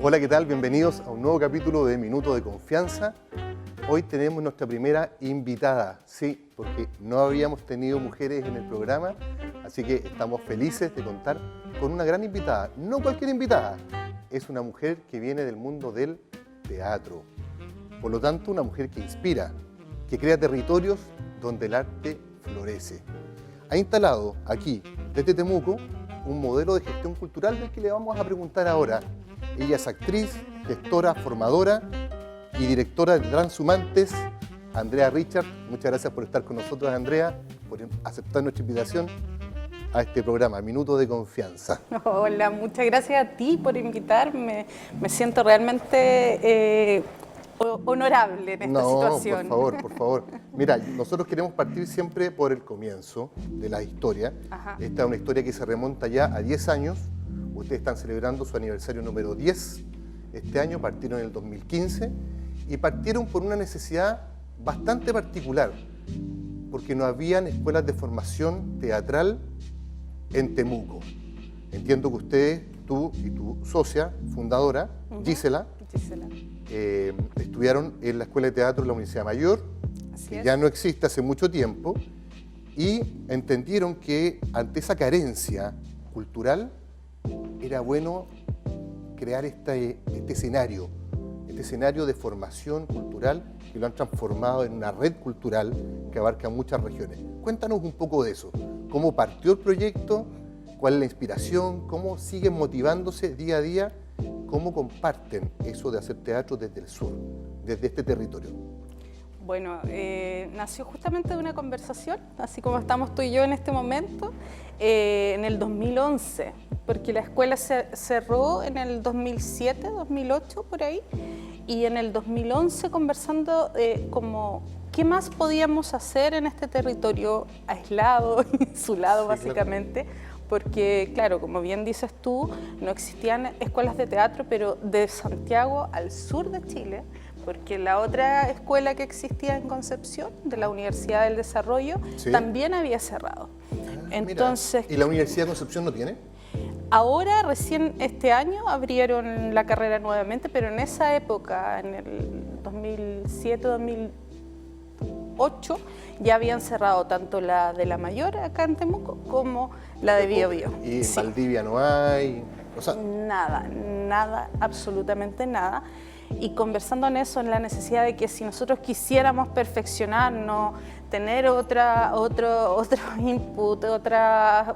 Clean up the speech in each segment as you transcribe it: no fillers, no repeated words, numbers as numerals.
Hola, ¿qué tal? Bienvenidos a un nuevo capítulo de Minuto de Confianza. Hoy tenemos nuestra primera invitada, sí, porque no habíamos tenido mujeres en el programa, así que estamos felices de contar con una gran invitada. No cualquier invitada, es una mujer que viene del mundo del teatro. Por lo tanto, una mujer que inspira, que crea territorios donde el arte florece. Ha instalado aquí, desde Temuco, un modelo de gestión cultural del que le vamos a preguntar ahora. Ella es actriz, gestora, formadora y directora de Transhumantes, Andrea Richard. Muchas gracias por estar con nosotros, Andrea, por aceptar nuestra invitación a este programa, Minuto de Confianza. Hola, muchas gracias a ti por invitarme. Me siento realmente honorable en esta situación. Por favor. Mira, nosotros queremos partir siempre por el comienzo de la historia. Ajá. Esta es una historia que se remonta ya a 10 años. Ustedes están celebrando su aniversario número 10. Este año partieron en el 2015 y partieron por una necesidad bastante particular, porque no habían escuelas de formación teatral en Temuco. Entiendo que ustedes, tú y tu socia fundadora, Gisela, estudiaron en la Escuela de Teatro de la Universidad Mayor, que ya no existe hace mucho tiempo, y entendieron que ante esa carencia cultural era bueno crear este escenario de formación cultural, que lo han transformado en una red cultural que abarca muchas regiones. Cuéntanos un poco de eso. ¿Cómo partió el proyecto? ¿Cuál es la inspiración? ¿Cómo siguen motivándose día a día? ¿Cómo comparten eso de hacer teatro desde el sur, desde este territorio? Bueno, nació justamente de una conversación, así como estamos tú y yo en este momento, en el 2011, porque la escuela se cerró en el 2007, 2008, por ahí, y en el 2011 conversando como qué más podíamos hacer en este territorio aislado, insulado básicamente, claro. Porque, claro, como bien dices tú, no existían escuelas de teatro, pero de Santiago al sur de Chile, porque la otra escuela que existía en Concepción, de la Universidad del Desarrollo, ¿sí? También había cerrado. Entonces, ¿y la Universidad de Concepción no tiene? Ahora, recién este año, abrieron la carrera nuevamente, pero en esa época, en el 2007, 2008, ya habían cerrado tanto la de la Mayor, acá en Temuco, como la de Biobío. ¿Y en Valdivia no hay? O sea, nada, absolutamente nada. Y conversando en eso, en la necesidad de que si nosotros quisiéramos perfeccionarnos, tener otro input, otro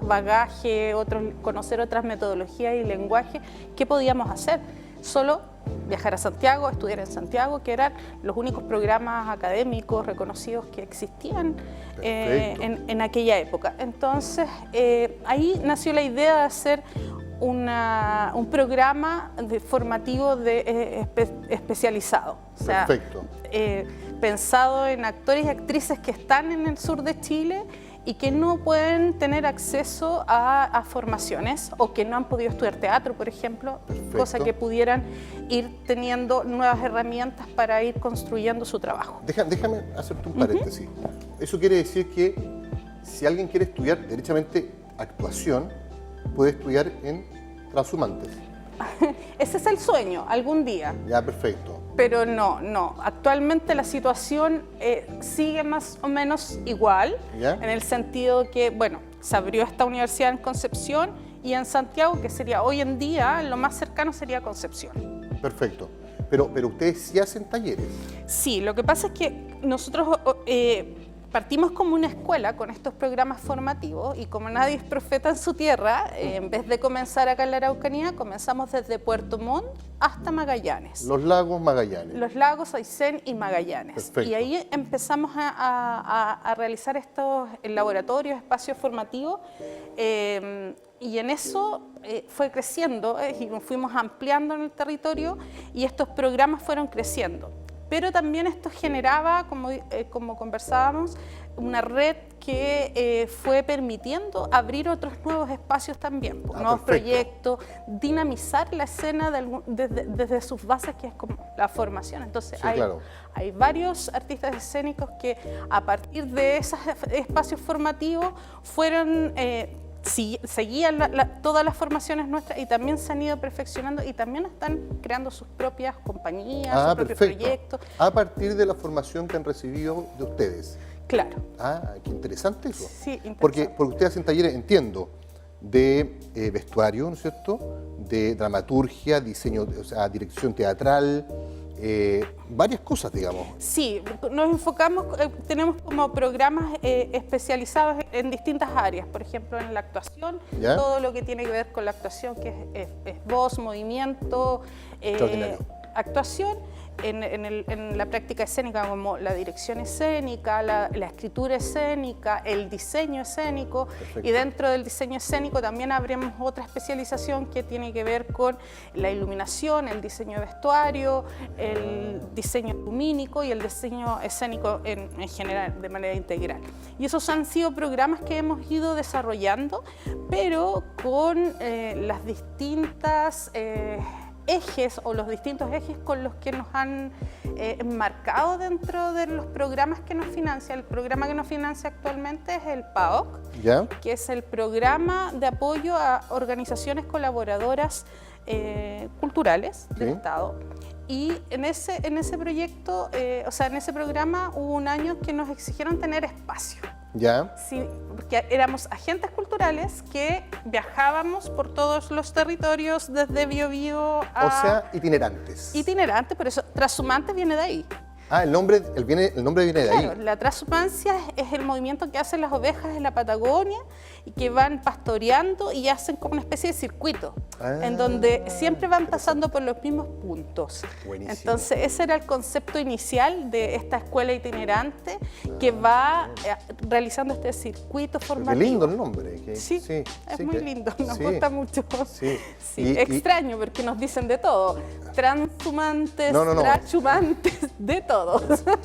bagaje, conocer otras metodologías y lenguaje, ¿qué podíamos hacer? Solo viajar a Santiago, estudiar en Santiago, que eran los únicos programas académicos reconocidos que existían en aquella época. Entonces, ahí nació la idea de hacer un programa formativo especializado, o sea, pensado en actores y actrices que están en el sur de Chile y que no pueden tener acceso a formaciones o que no han podido estudiar teatro, por ejemplo, cosa que pudieran ir teniendo nuevas herramientas para ir construyendo su trabajo. Déjame hacerte un paréntesis. Eso quiere decir que si alguien quiere estudiar derechamente actuación, puede estudiar en Transhumantes. Ese es el sueño, algún día. Ya, perfecto. Pero no. Actualmente la situación sigue más o menos igual, ¿ya? En el sentido que, bueno, se abrió esta universidad en Concepción y en Santiago, que sería hoy en día, lo más cercano sería Concepción. Perfecto. Pero ustedes sí hacen talleres. Sí, lo que pasa es que nosotros partimos como una escuela con estos programas formativos y como nadie es profeta en su tierra, en vez de comenzar acá en la Araucanía, comenzamos desde Puerto Montt hasta Magallanes. Los lagos Magallanes. Los lagos Aysén y Magallanes. Perfecto. Y ahí empezamos a realizar estos laboratorios, espacios formativos, y en eso fue creciendo y nos fuimos ampliando en el territorio y estos programas fueron creciendo. Pero también esto generaba, como conversábamos, una red que fue permitiendo abrir otros nuevos espacios también, nuevos proyectos, dinamizar la escena desde sus bases, que es como la formación. Entonces hay varios artistas escénicos que a partir de esos espacios formativos fueron seguían todas las formaciones nuestras y también se han ido perfeccionando y también están creando sus propias compañías, sus propios proyectos. A partir de la formación que han recibido de ustedes. Claro. Qué interesante eso. Sí, interesante. Porque ustedes hacen talleres, entiendo, de vestuario, ¿no es cierto?, de dramaturgia, diseño, o sea, dirección teatral, varias cosas, digamos. Sí, nos enfocamos, tenemos como programas especializados en distintas áreas, por ejemplo en la actuación, ¿Ya? Todo lo que tiene que ver con la actuación, que es voz, movimiento, actuación. En la práctica escénica, como la dirección escénica, la escritura escénica, el diseño escénico. Perfecto. Y dentro del diseño escénico también habremos otra especialización que tiene que ver con la iluminación, el diseño de vestuario, el diseño lumínico y el diseño escénico en general, de manera integral. Y esos han sido programas que hemos ido desarrollando, pero con las distintas ejes o los distintos ejes con los que nos han enmarcado dentro de los programas que nos financia. El programa que nos financia actualmente es el PAOC, ¿ya? Que es el Programa de Apoyo a Organizaciones Colaboradoras Culturales del Estado. Y en ese proyecto, o sea, en ese programa hubo un año que nos exigieron tener espacio. ¿Ya? Sí, porque éramos agentes culturales que viajábamos por todos los territorios desde Biobío a... O sea, itinerantes. Itinerantes, por eso trashumantes viene de ahí. El nombre viene de ahí. Claro, la transhumancia es el movimiento que hacen las ovejas en la Patagonia y que van pastoreando y hacen como una especie de circuito, en donde siempre van pasando por los mismos puntos. Buenísimo. Entonces ese era el concepto inicial de esta escuela itinerante que va realizando este circuito formativo. Qué lindo el nombre. Sí, es muy lindo, nos gusta mucho. Sí, extraño porque nos dicen de todo, transhumantes, transhumantes, de todo.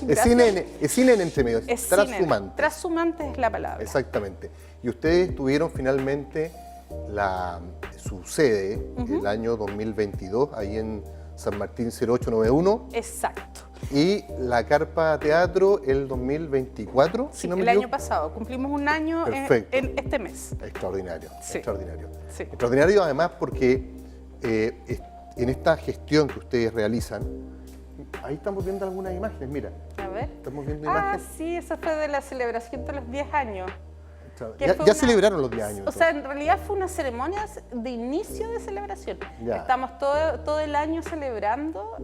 Es cine en entre medio, es transhumante. Transhumante es la palabra. Exactamente. Y ustedes tuvieron finalmente su sede el año 2022, ahí en San Martín 0891. Exacto. Y la Carpa Teatro el 2024, sí, si no me el equivoco. año pasado. Cumplimos un año en este mes. Extraordinario, sí. Extraordinario. Sí. Extraordinario además porque en esta gestión que ustedes realizan, ahí estamos viendo algunas imágenes, mira. A ver. Estamos viendo imágenes. Sí, eso fue de la celebración de los 10 años. Ya celebraron los 10 años. O sea, en realidad fue una ceremonia de inicio de celebración. Ya. Estamos todo el año celebrando.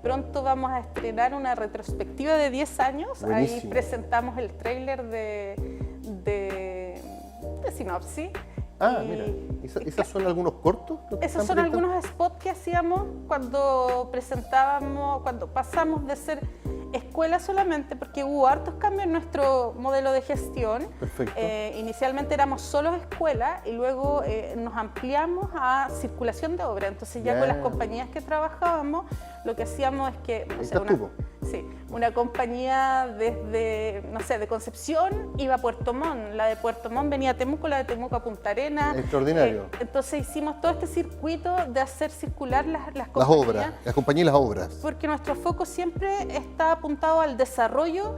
Pronto vamos a estrenar una retrospectiva de 10 años. Buenísimo. Ahí presentamos el tráiler de Sinopsis. Mira, ¿esos son algunos cortos? Esos son algunos spots que hacíamos cuando presentábamos, cuando pasamos de ser escuela solamente, porque hubo hartos cambios en nuestro modelo de gestión. Perfecto. Inicialmente éramos solo escuela y luego nos ampliamos a circulación de obra. Entonces ya con las compañías que trabajábamos, lo que hacíamos es que... una compañía desde, no sé, de Concepción iba a Puerto Montt, la de Puerto Montt venía a Temuco, la de Temuco a Punta Arenas. Extraordinario. Entonces hicimos todo este circuito de hacer circular las compañías. Las compañías y las obras. Porque nuestro foco siempre está apuntado al desarrollo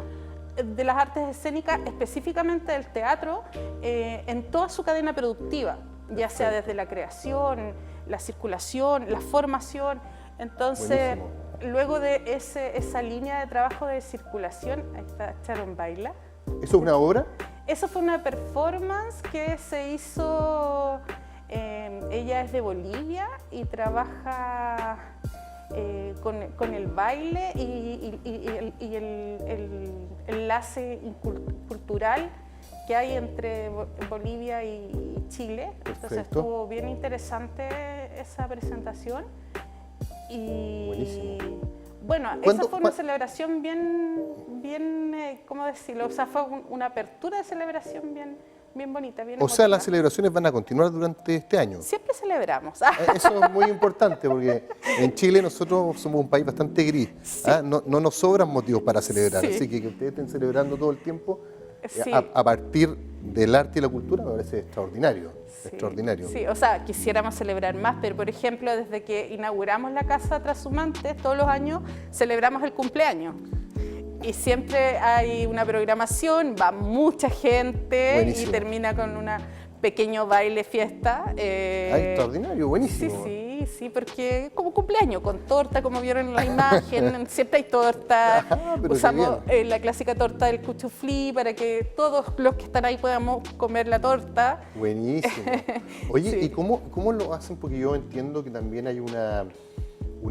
de las artes escénicas, específicamente del teatro, en toda su cadena productiva, ya sea desde la creación, la circulación, la formación. Entonces... Buenísimo. Luego de esa línea de trabajo de circulación, ahí está Sharon Baila. ¿Eso es una obra? Eso fue una performance que se hizo, ella es de Bolivia y trabaja con el baile y el enlace cultural que hay entre Bolivia y Chile. Perfecto. Entonces estuvo bien interesante esa presentación. Y buenísimo. Bueno, esa fue una celebración bien, ¿cómo decirlo? O sea, fue una apertura de celebración bien bonita, bien emotiva. sea, las celebraciones van a continuar durante este año. Siempre celebramos. Eso es muy importante porque en Chile nosotros somos un país bastante gris. Sí. No nos sobran motivos para celebrar, así que ustedes estén celebrando todo el tiempo a partir del arte y la cultura me parece extraordinario. Extraordinario. Sí, o sea, quisiéramos celebrar más, pero por ejemplo, desde que inauguramos la Casa Transhumantes, todos los años celebramos el cumpleaños. y siempre hay una programación, va mucha gente. Buenísimo. Y termina con un pequeño baile fiesta. Extraordinario, buenísimo. Sí, porque como cumpleaños, con torta, como vieron en la imagen, siempre hay torta. Pero Usamos la clásica torta del cuchuflí para que todos los que están ahí podamos comer la torta. Buenísimo. Oye, Sí. ¿y cómo lo hacen? Porque yo entiendo que también hay una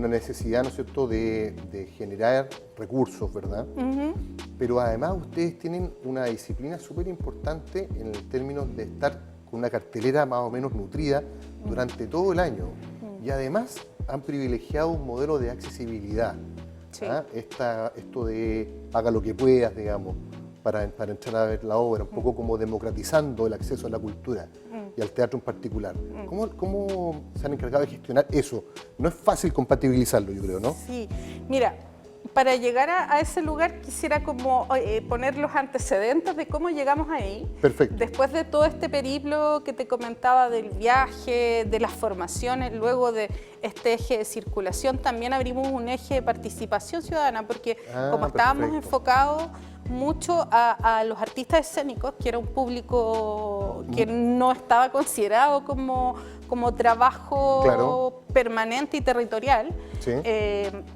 necesidad, ¿no es cierto?, de generar recursos, ¿verdad? Pero además ustedes tienen una disciplina súper importante en el término de estar con una cartelera más o menos nutrida durante todo el año. Y además han privilegiado un modelo de accesibilidad. Sí. ¿Ah? Esto de paga lo que puedas, digamos, para entrar a ver la obra, un poco como democratizando el acceso a la cultura y al teatro en particular. ¿Cómo se han encargado de gestionar eso? No es fácil compatibilizarlo, yo creo, ¿no? Sí, mira, para llegar a ese lugar quisiera como poner los antecedentes de cómo llegamos ahí. Perfecto. Después de todo este periplo que te comentaba del viaje, de las formaciones, luego de este eje de circulación, también abrimos un eje de participación ciudadana, porque como estábamos perfecto. enfocados mucho a los artistas escénicos, que era un público que no estaba considerado como trabajo Claro. permanente y territorial, Sí.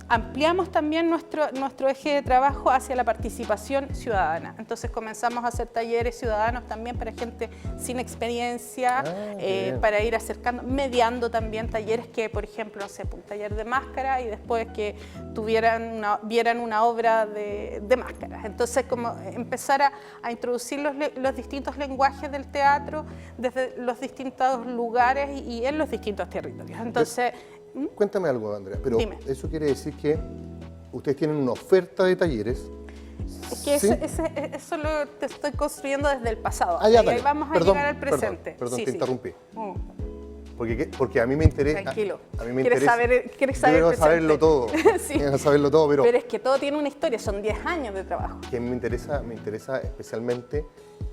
ampliamos también nuestro eje de trabajo hacia la participación ciudadana. Entonces comenzamos a hacer talleres ciudadanos también para gente sin experiencia, qué bien. para ir acercando, mediando también talleres que, por ejemplo, no sé, un taller de máscara y después que vieran una obra de máscaras. Entonces, como empezar a introducir los distintos lenguajes del teatro desde los distintos lugares y en los distintos territorios. Entonces, Cuéntame algo, Andrea, pero Dime. eso quiere decir que ustedes tienen una oferta de talleres. es que ¿Sí? eso lo te estoy construyendo desde el pasado. Ah, ya, Y ahí dale. vamos a Perdón, llegar al presente. Perdón, Sí, te sí. interrumpí. Mm, Porque a mí me interesa. Tranquilo. A mí me ¿Quieres interesa. saber el Yo quiero presente? saberlo todo. Sí. Quiero saberlo todo, pero Pero es que todo tiene una historia, son 10 años de trabajo. que me interesa especialmente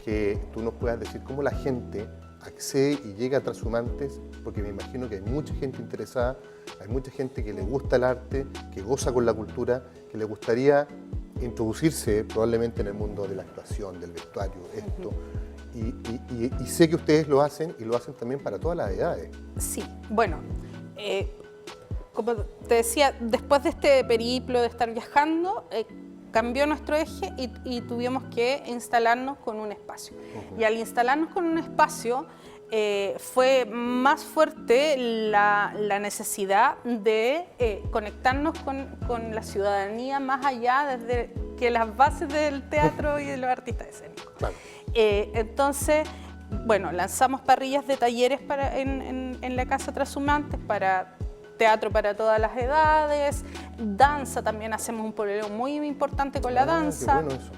que tú nos puedas decir cómo la gente accede y llega a Transhumantes, porque me imagino que hay mucha gente interesada, hay mucha gente que le gusta el arte, que goza con la cultura, que le gustaría introducirse probablemente en el mundo de la actuación, del vestuario, esto. Y sé que ustedes lo hacen y lo hacen también para todas las edades. Sí, bueno, como te decía, después de este periplo de estar viajando, cambió nuestro eje y tuvimos que instalarnos con un espacio. Y al instalarnos con un espacio, fue más fuerte la necesidad de conectarnos con la ciudadanía más allá desde que las bases del teatro y de los artistas escénicos. Claro. Entonces, bueno, lanzamos parrillas de talleres en la Casa Transhumantes para teatro para todas las edades, danza, también hacemos un pololeo muy importante con la danza. Qué bueno eso.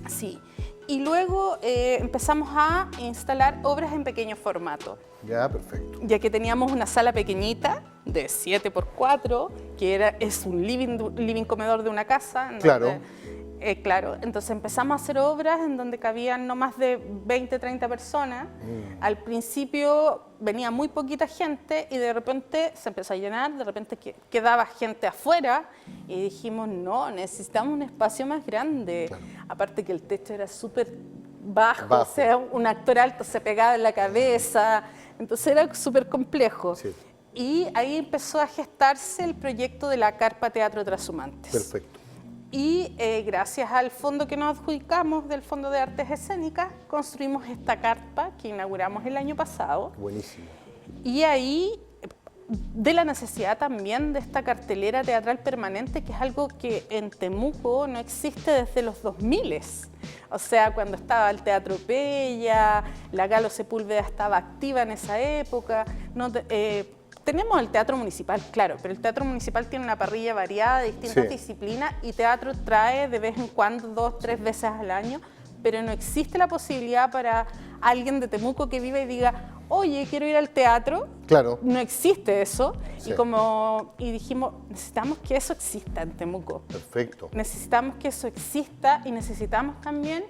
Sí. Y luego empezamos a instalar obras en pequeño formato, Ya, perfecto. ya que teníamos una sala pequeñita de 7x4, que es un living comedor de una casa. En Claro. donde, claro, entonces empezamos a hacer obras en donde cabían no más de 20, 30 personas. Al principio venía muy poquita gente y de repente se empezó a llenar, de repente quedaba gente afuera y dijimos, no, necesitamos un espacio más grande. Claro. Aparte que el techo era súper bajo, Bajo. o sea, un actor alto se pegaba en la cabeza, entonces era súper complejo. Sí. Y ahí empezó a gestarse el proyecto de la Carpa Teatro Transhumantes. Perfecto. Y gracias al fondo que nos adjudicamos del Fondo de Artes Escénicas, construimos esta carpa que inauguramos el año pasado. Buenísimo. Y ahí, de la necesidad también de esta cartelera teatral permanente, que es algo que en Temuco no existe desde los 2000. O sea, cuando estaba el Teatro Pella, la Galo Sepúlveda estaba activa en esa época. Tenemos el Teatro Municipal, claro, pero el Teatro Municipal tiene una parrilla variada de distintas Sí. disciplinas y teatro trae de vez en cuando 2, 3 veces al año, pero no existe la posibilidad para alguien de Temuco que vive y diga, oye, quiero ir al teatro. Claro. No existe eso. Sí. Y dijimos, necesitamos que eso exista en Temuco. Perfecto. Necesitamos que eso exista y necesitamos también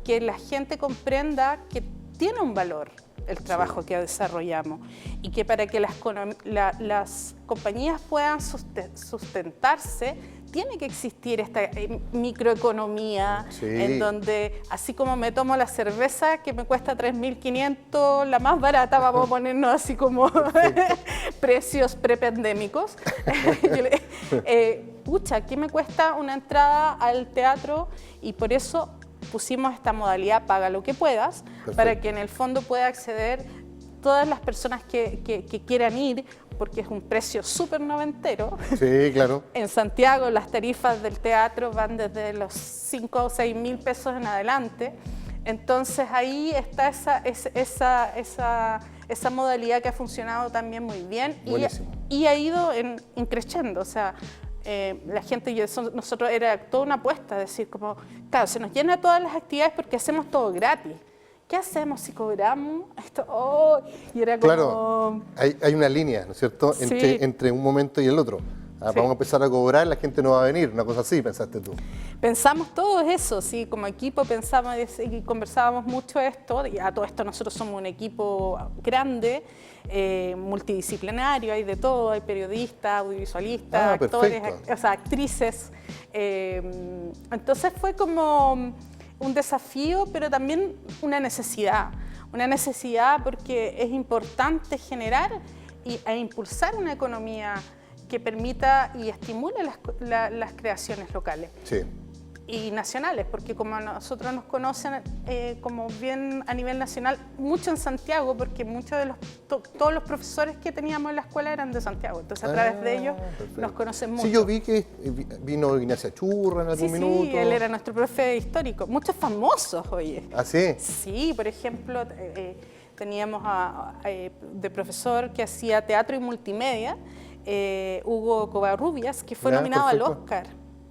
que la gente comprenda que tiene un valor el trabajo que desarrollamos y que para que las compañías puedan sustentarse tiene que existir esta microeconomía en donde, así como me tomo la cerveza que me cuesta 3.500, la más barata, vamos a ponernos así como precios prepandémicos. Pucha, ¿qué me cuesta una entrada al teatro? Y por eso pusimos esta modalidad paga lo que puedas, para que en el fondo pueda acceder todas las personas que quieran ir, porque es un precio súper noventero. Sí, claro. En Santiago las tarifas del teatro van desde los 5 o 6 mil pesos en adelante. Entonces ahí está esa modalidad que ha funcionado también muy bien y ha ido creciendo. O sea, la gente, nosotros era toda una apuesta, decir como, claro, se nos llena todas las actividades porque hacemos todo gratis. ¿Qué hacemos si cobramos esto? Oh, y era como... Claro, hay una línea, ¿no es cierto?, entre un momento y el otro. Vamos a empezar a cobrar, la gente no va a venir, una cosa así, pensaste tú. Pensamos todo eso, sí, como equipo pensamos y conversábamos mucho esto, y a todo esto nosotros somos un equipo grande, multidisciplinario, hay de todo, hay periodistas, audiovisualistas, actores, o sea, actrices. Entonces fue como un desafío, pero también una necesidad porque es importante generar e impulsar una economía que permita y estimule las creaciones locales y nacionales, porque como nosotros nos conocen como bien a nivel nacional, mucho en Santiago, porque muchos de todos los profesores que teníamos en la escuela eran de Santiago, entonces a través de ellos nos conocen mucho. Sí, yo vi que vino Ignacia Churra en algún minuto. Sí, él era nuestro profe histórico, muchos famosos, oye. ¿Ah, sí? Sí, por ejemplo, teníamos de profesor que hacía teatro y multimedia, Hugo Covarrubias, que fue nominado al Oscar.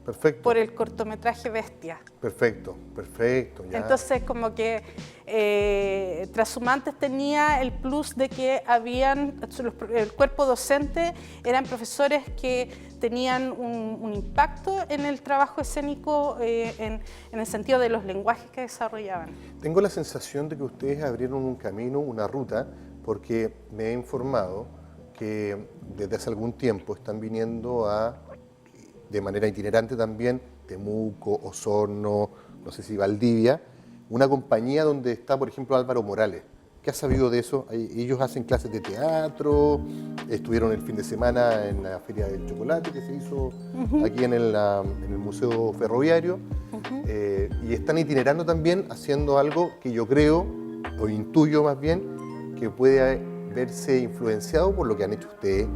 Perfecto. Por el cortometraje Bestia. Perfecto. Ya. Entonces, como que Trashumantes tenía el plus de que el cuerpo docente eran profesores que tenían un impacto en el trabajo escénico en el sentido de los lenguajes que desarrollaban. Tengo la sensación de que ustedes abrieron un camino, una ruta, porque me he informado que desde hace algún tiempo están viniendo de manera itinerante también, Temuco, Osorno, no sé si Valdivia, una compañía donde está, por ejemplo, Álvaro Morales. ¿Qué has sabido de eso? Ellos hacen clases de teatro, estuvieron el fin de semana en la Feria del Chocolate que se hizo aquí en el Museo Ferroviario, y están itinerando también haciendo algo que yo creo, o intuyo más bien, que puede verse influenciado por lo que han hecho ustedes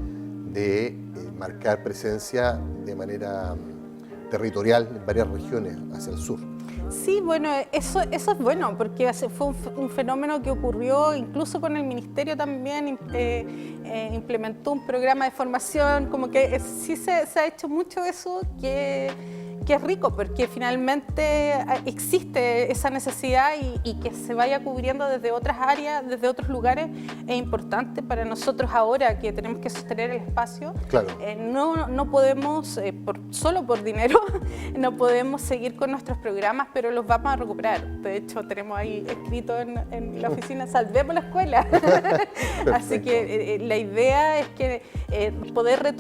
de marcar presencia de manera territorial en varias regiones hacia el sur. Sí, bueno, eso es bueno, porque fue un fenómeno que ocurrió incluso con el Ministerio también, implementó un programa de formación, como que sí se ha hecho mucho eso que es rico, porque finalmente existe esa necesidad y que se vaya cubriendo desde otras áreas, desde otros lugares, es importante para nosotros ahora que tenemos que sostener el espacio. Claro. No podemos, solo por dinero, no podemos seguir con nuestros programas, pero los vamos a recuperar. De hecho, tenemos ahí escrito en la oficina, salvemos la escuela. Así que la idea es que poder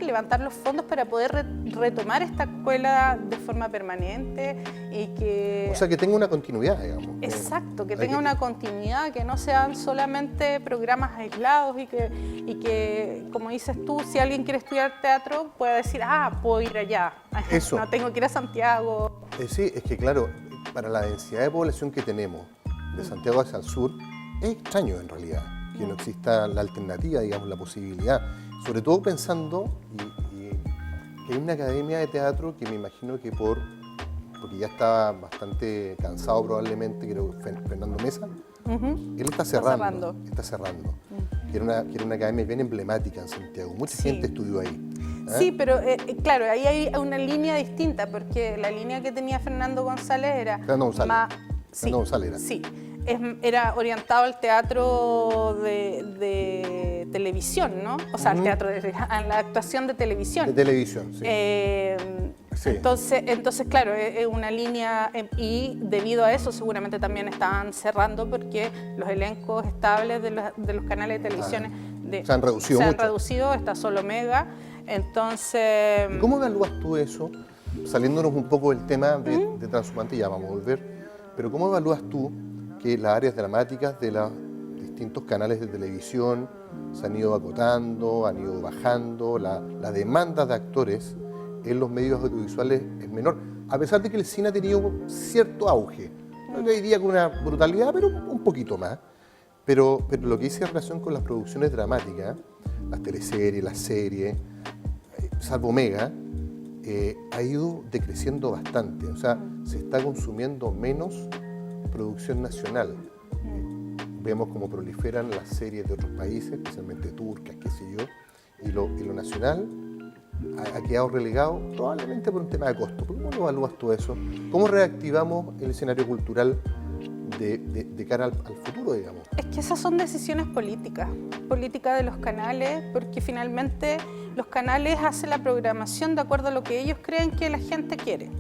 levantar los fondos para poder retomar esta escuela de forma permanente y que... O sea, que tenga una continuidad, digamos. Exacto, que tenga una continuidad, que no sean solamente programas aislados y que, como dices tú, si alguien quiere estudiar teatro, pueda decir, puedo ir allá, Eso. No tengo que ir a Santiago. Sí, es que claro, para la densidad de población que tenemos de Santiago hacia el sur, es extraño en realidad que no exista la alternativa, digamos, la posibilidad, sobre todo pensando que hay una academia de teatro que me imagino que porque ya estaba bastante cansado probablemente, creo que Fernando Mesa, él está cerrando. Que era una academia bien emblemática en Santiago, mucha gente estudió ahí. Sí, pero claro, ahí hay una línea distinta, porque la línea que tenía Fernando González era... Fernando González era. Sí, era orientado al teatro de televisión, ¿no? O sea, al teatro a la actuación de televisión. De televisión, sí. Sí. Entonces, claro, es una línea y debido a eso seguramente también estaban cerrando porque los elencos estables de los canales de televisión se han reducido mucho. Está solo Mega, Entonces... ¿Cómo evalúas tú eso? Saliéndonos un poco del tema de Transhumante, ya vamos a volver, pero ¿cómo evalúas tú que las áreas dramáticas de los distintos canales de televisión se han ido acotando, han ido bajando, la demanda de actores en los medios audiovisuales es menor, a pesar de que el cine ha tenido cierto auge? No te diría con una brutalidad, pero un poquito más. Pero lo que dice en relación con las producciones dramáticas, las teleseries, las series, salvo Mega, ha ido decreciendo bastante. O sea, se está consumiendo menos producción nacional. Vemos cómo proliferan las series de otros países, especialmente turcas, qué sé yo, y lo nacional ha quedado relegado probablemente por un tema de costo. ¿Cómo lo evalúas tú eso? ¿Cómo reactivamos el escenario cultural de cara al futuro, digamos? Es que esas son decisiones políticas de los canales, porque finalmente los canales hacen la programación de acuerdo a lo que ellos creen que la gente quiere.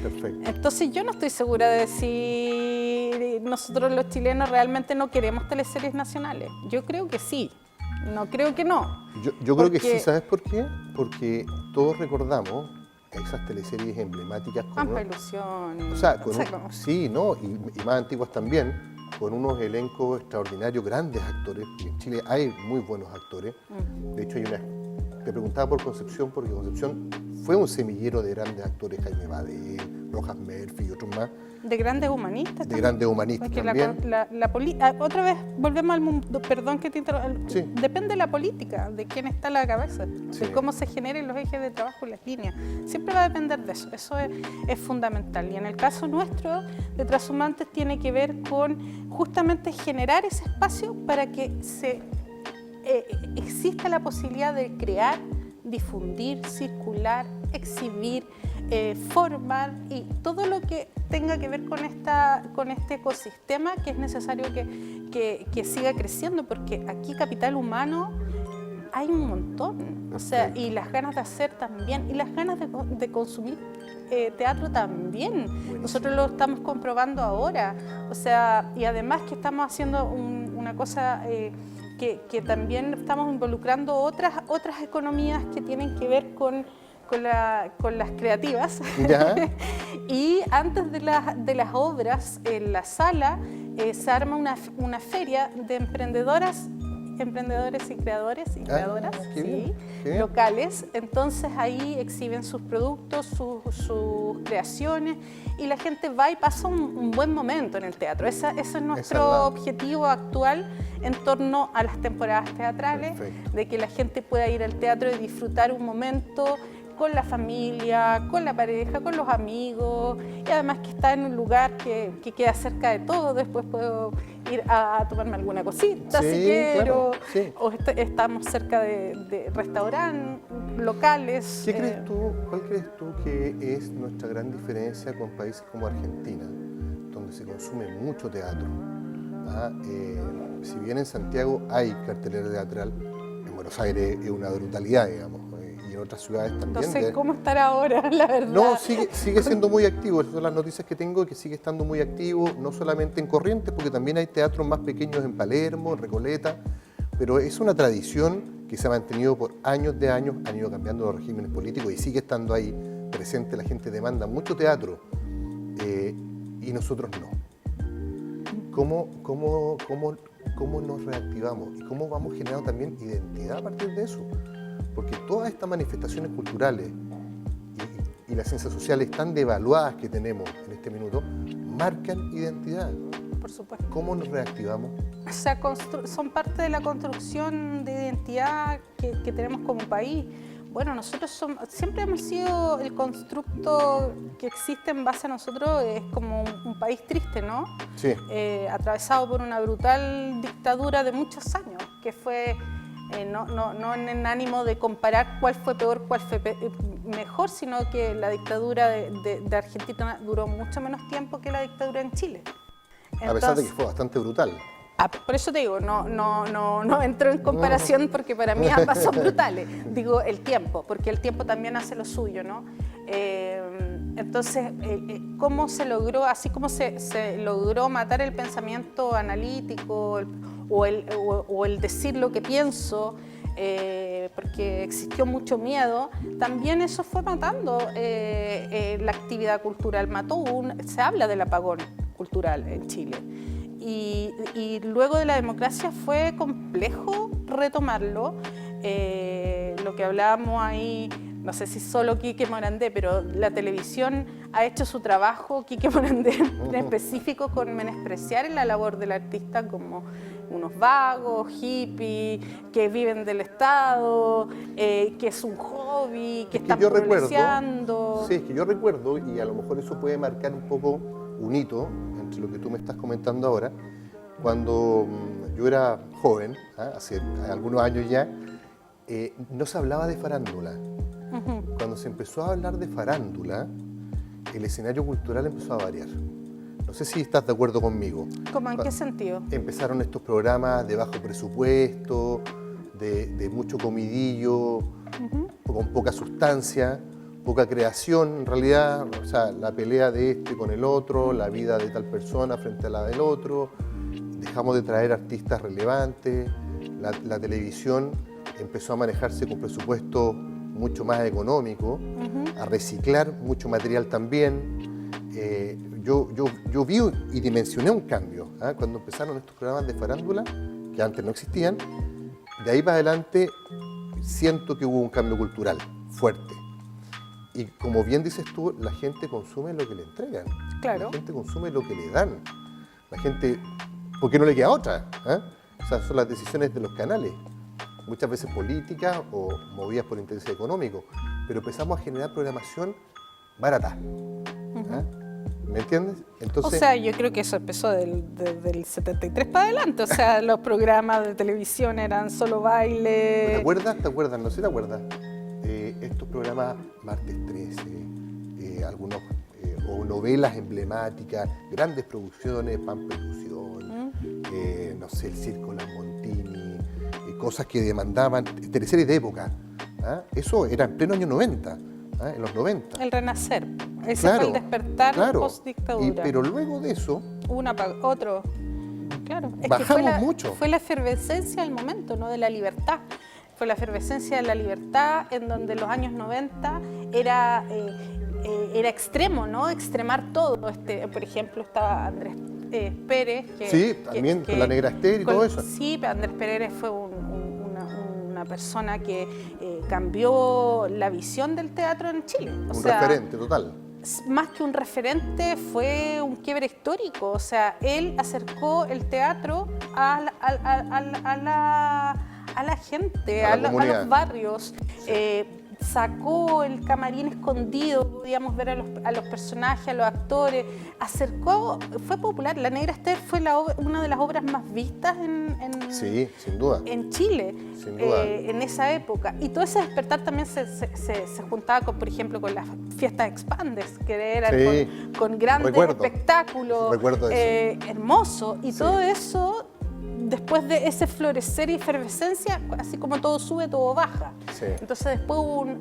Perfecto. Entonces yo no estoy segura de si nosotros los chilenos realmente no queremos teleseries nacionales. Yo creo que sí, no creo que no. Yo creo que sí, ¿sabes por qué? Porque todos recordamos esas teleseries emblemáticas con Pampa Ilusión. O sea, sí, ¿no? Y más antiguas también, con unos elencos extraordinarios, grandes actores. En Chile hay muy buenos actores. De hecho, te preguntaba por Concepción, porque Concepción fue un semillero de grandes actores, Jaime Badel, Rojas Murphy y otros más. De grandes humanistas De también. grandes humanistas porque también. otra vez, volvemos al mundo, perdón que te interrumpa. Sí. Depende de la política, de quién está a la cabeza, Sí. de cómo se generen los ejes de trabajo y las líneas. Siempre va a depender de eso, eso es fundamental. Y en el caso nuestro, de Transhumantes, tiene que ver con justamente generar ese espacio para que exista la posibilidad de crear, difundir, circular, exhibir, formar y todo lo que tenga que ver con este ecosistema que es necesario que siga creciendo, porque aquí capital humano hay un montón, o sea, y las ganas de hacer también, y las ganas de consumir teatro también. Buenísimo. Nosotros lo estamos comprobando ahora, o sea, y además que estamos haciendo una cosa que también estamos involucrando otras economías que tienen que ver con las creativas. ¿Ya? Y antes de las obras, en la sala, se arma una feria de emprendedores y creadores y creadoras, qué bien, ¿sí? qué bien. Locales. Entonces ahí exhiben sus productos, sus creaciones, y la gente va y pasa un buen momento en el teatro. Ese es nuestro objetivo actual en torno a las temporadas teatrales. Perfecto. De que la gente pueda ir al teatro y disfrutar un momento con la familia, con la pareja, con los amigos, y además que está en un lugar que queda cerca de todo. Después puedo ir a tomarme alguna cosita, Sí, si quiero, claro, sí. o estamos cerca de restaurantes locales. ¿Cuál crees tú que es nuestra gran diferencia con países como Argentina, donde se consume mucho teatro? Si bien en Santiago hay cartelera teatral, en Buenos Aires es una brutalidad, digamos, y en otras ciudades también. Entonces, ¿cómo estará ahora, la verdad? No, sigue siendo muy activo. Esas son las noticias que tengo, que sigue estando muy activo, no solamente en Corrientes, porque también hay teatros más pequeños en Palermo, en Recoleta, pero es una tradición que se ha mantenido por años de años, han ido cambiando los regímenes políticos y sigue estando ahí presente. La gente demanda mucho teatro y nosotros no. ¿Cómo nos reactivamos y cómo vamos generando también identidad a partir de eso? Porque todas estas manifestaciones culturales y las ciencias sociales tan devaluadas que tenemos en este minuto marcan identidad. Por supuesto. ¿Cómo nos reactivamos? O sea, son parte de la construcción de identidad que tenemos como país. Bueno, nosotros siempre hemos sido el constructo que existe en base a nosotros, es como un país triste, ¿no? Sí. Atravesado por una brutal dictadura de muchos años, que fue, no en ánimo de comparar cuál fue peor, cuál fue mejor, sino que la dictadura de Argentina duró mucho menos tiempo que la dictadura en Chile. A pesar de que fue bastante brutal. Por eso te digo, no entro en comparación porque para mí ambas son brutales. Digo el tiempo, porque el tiempo también hace lo suyo, ¿no? Entonces, ¿cómo se logró, así como se logró matar el pensamiento analítico o el decir lo que pienso, porque existió mucho miedo, también eso fue matando la actividad cultural. Se habla del apagón cultural en Chile. Y luego de la democracia fue complejo retomarlo. Lo que hablábamos ahí, no sé si solo Quique Morandé, pero la televisión ha hecho su trabajo, Quique Morandé en específico, con menospreciar la labor del artista como unos vagos, hippies, que viven del Estado, que es un hobby, que están progresando. Sí, es que yo recuerdo, y a lo mejor eso puede marcar un poco un hito entre lo que tú me estás comentando ahora, cuando yo era joven, hace algunos años ya, no se hablaba de farándula. Cuando se empezó a hablar de farándula, el escenario cultural empezó a variar. No sé si estás de acuerdo conmigo. ¿Cómo? ¿En qué sentido? Empezaron estos programas de bajo presupuesto, de mucho comidillo, con poca sustancia, poca creación en realidad, o sea, la pelea de este con el otro, la vida de tal persona frente a la del otro. Dejamos de traer artistas relevantes, la televisión empezó a manejarse con presupuesto mucho más económico, a reciclar mucho material también. Yo vi y dimensioné un cambio cuando empezaron estos programas de farándula, que antes no existían. De ahí para adelante siento que hubo un cambio cultural fuerte. Y como bien dices tú, la gente consume lo que le entregan. Claro. La gente consume lo que le dan. La gente, ¿por qué no le queda otra? O sea, son las decisiones de los canales, muchas veces políticas o movidas por interés económico, pero empezamos a generar programación barata. ¿Me entiendes? Entonces, o sea, yo creo que eso empezó del 73 para adelante. O sea, los programas de televisión eran solo baile. ¿Te acuerdas? No sé si te acuerdas. Estos programas Martes 13, algunos o novelas emblemáticas, grandes producciones, Pan Percusión, no sé, el Circo Las Montini, cosas que demandaban, teleseries de época. Eso era en pleno año 90. En los 90. El renacer, ese fue el despertar post-dictadura. Pero luego de eso... otro. Claro, es bajamos que mucho. Fue la efervescencia del momento, ¿no? De la libertad. Fue la efervescencia de la libertad en donde en los años 90 era extremo, ¿no? Extremar todo. Por ejemplo, estaba Andrés Pérez. También con la Negra Esther y todo eso. Sí, pero Andrés Pérez fue una persona que cambió la visión del teatro en Chile. Un referente total. Más que un referente, fue un quiebre histórico. O sea, él acercó el teatro a la gente, a los barrios. Sí. Sacó el camarín escondido, podíamos ver a los personajes, a los actores, fue popular. La Negra Esther fue una de las obras más vistas sí, sin duda. En Chile, sin duda. En esa época. Y todo ese despertar también se juntaba, por ejemplo, con las fiestas Expandes, que eran con grandes espectáculos, hermosos, y todo eso... Después de ese florecer y efervescencia, así como todo sube, todo baja. Sí. Entonces después hubo un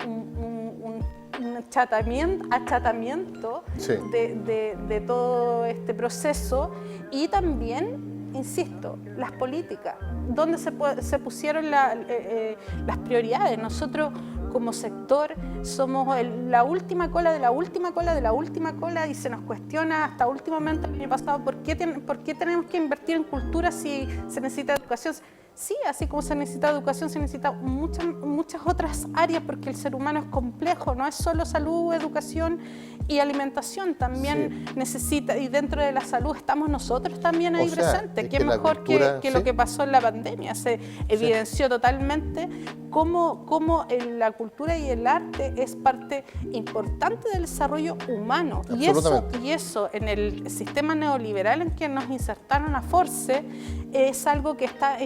achatamiento de todo este proceso, y también, insisto, las políticas, donde se pusieron las prioridades. Nosotros como sector somos la última cola de la última cola de la última cola, y se nos cuestiona hasta último momento el año pasado por qué tenemos que invertir en cultura si se necesita educación. Sí, así como se necesita educación, se necesitan muchas otras áreas, porque el ser humano es complejo, no es solo salud, educación y alimentación, también necesita, y dentro de la salud estamos nosotros también ahí presentes. Qué mejor cultura, que lo que pasó en la pandemia, se evidenció totalmente cómo la cultura y el arte es parte importante del desarrollo humano. Y eso en el sistema neoliberal en que nos insertaron a force es algo que está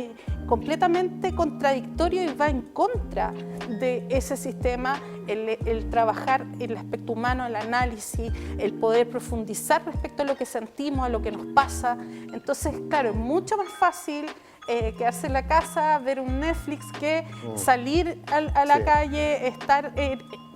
completamente contradictorio y va en contra de ese sistema, el trabajar el aspecto humano, el análisis, el poder profundizar respecto a lo que sentimos, a lo que nos pasa. Entonces, claro, es mucho más fácil quedarse en la casa, ver un Netflix, que salir a la calle, estar...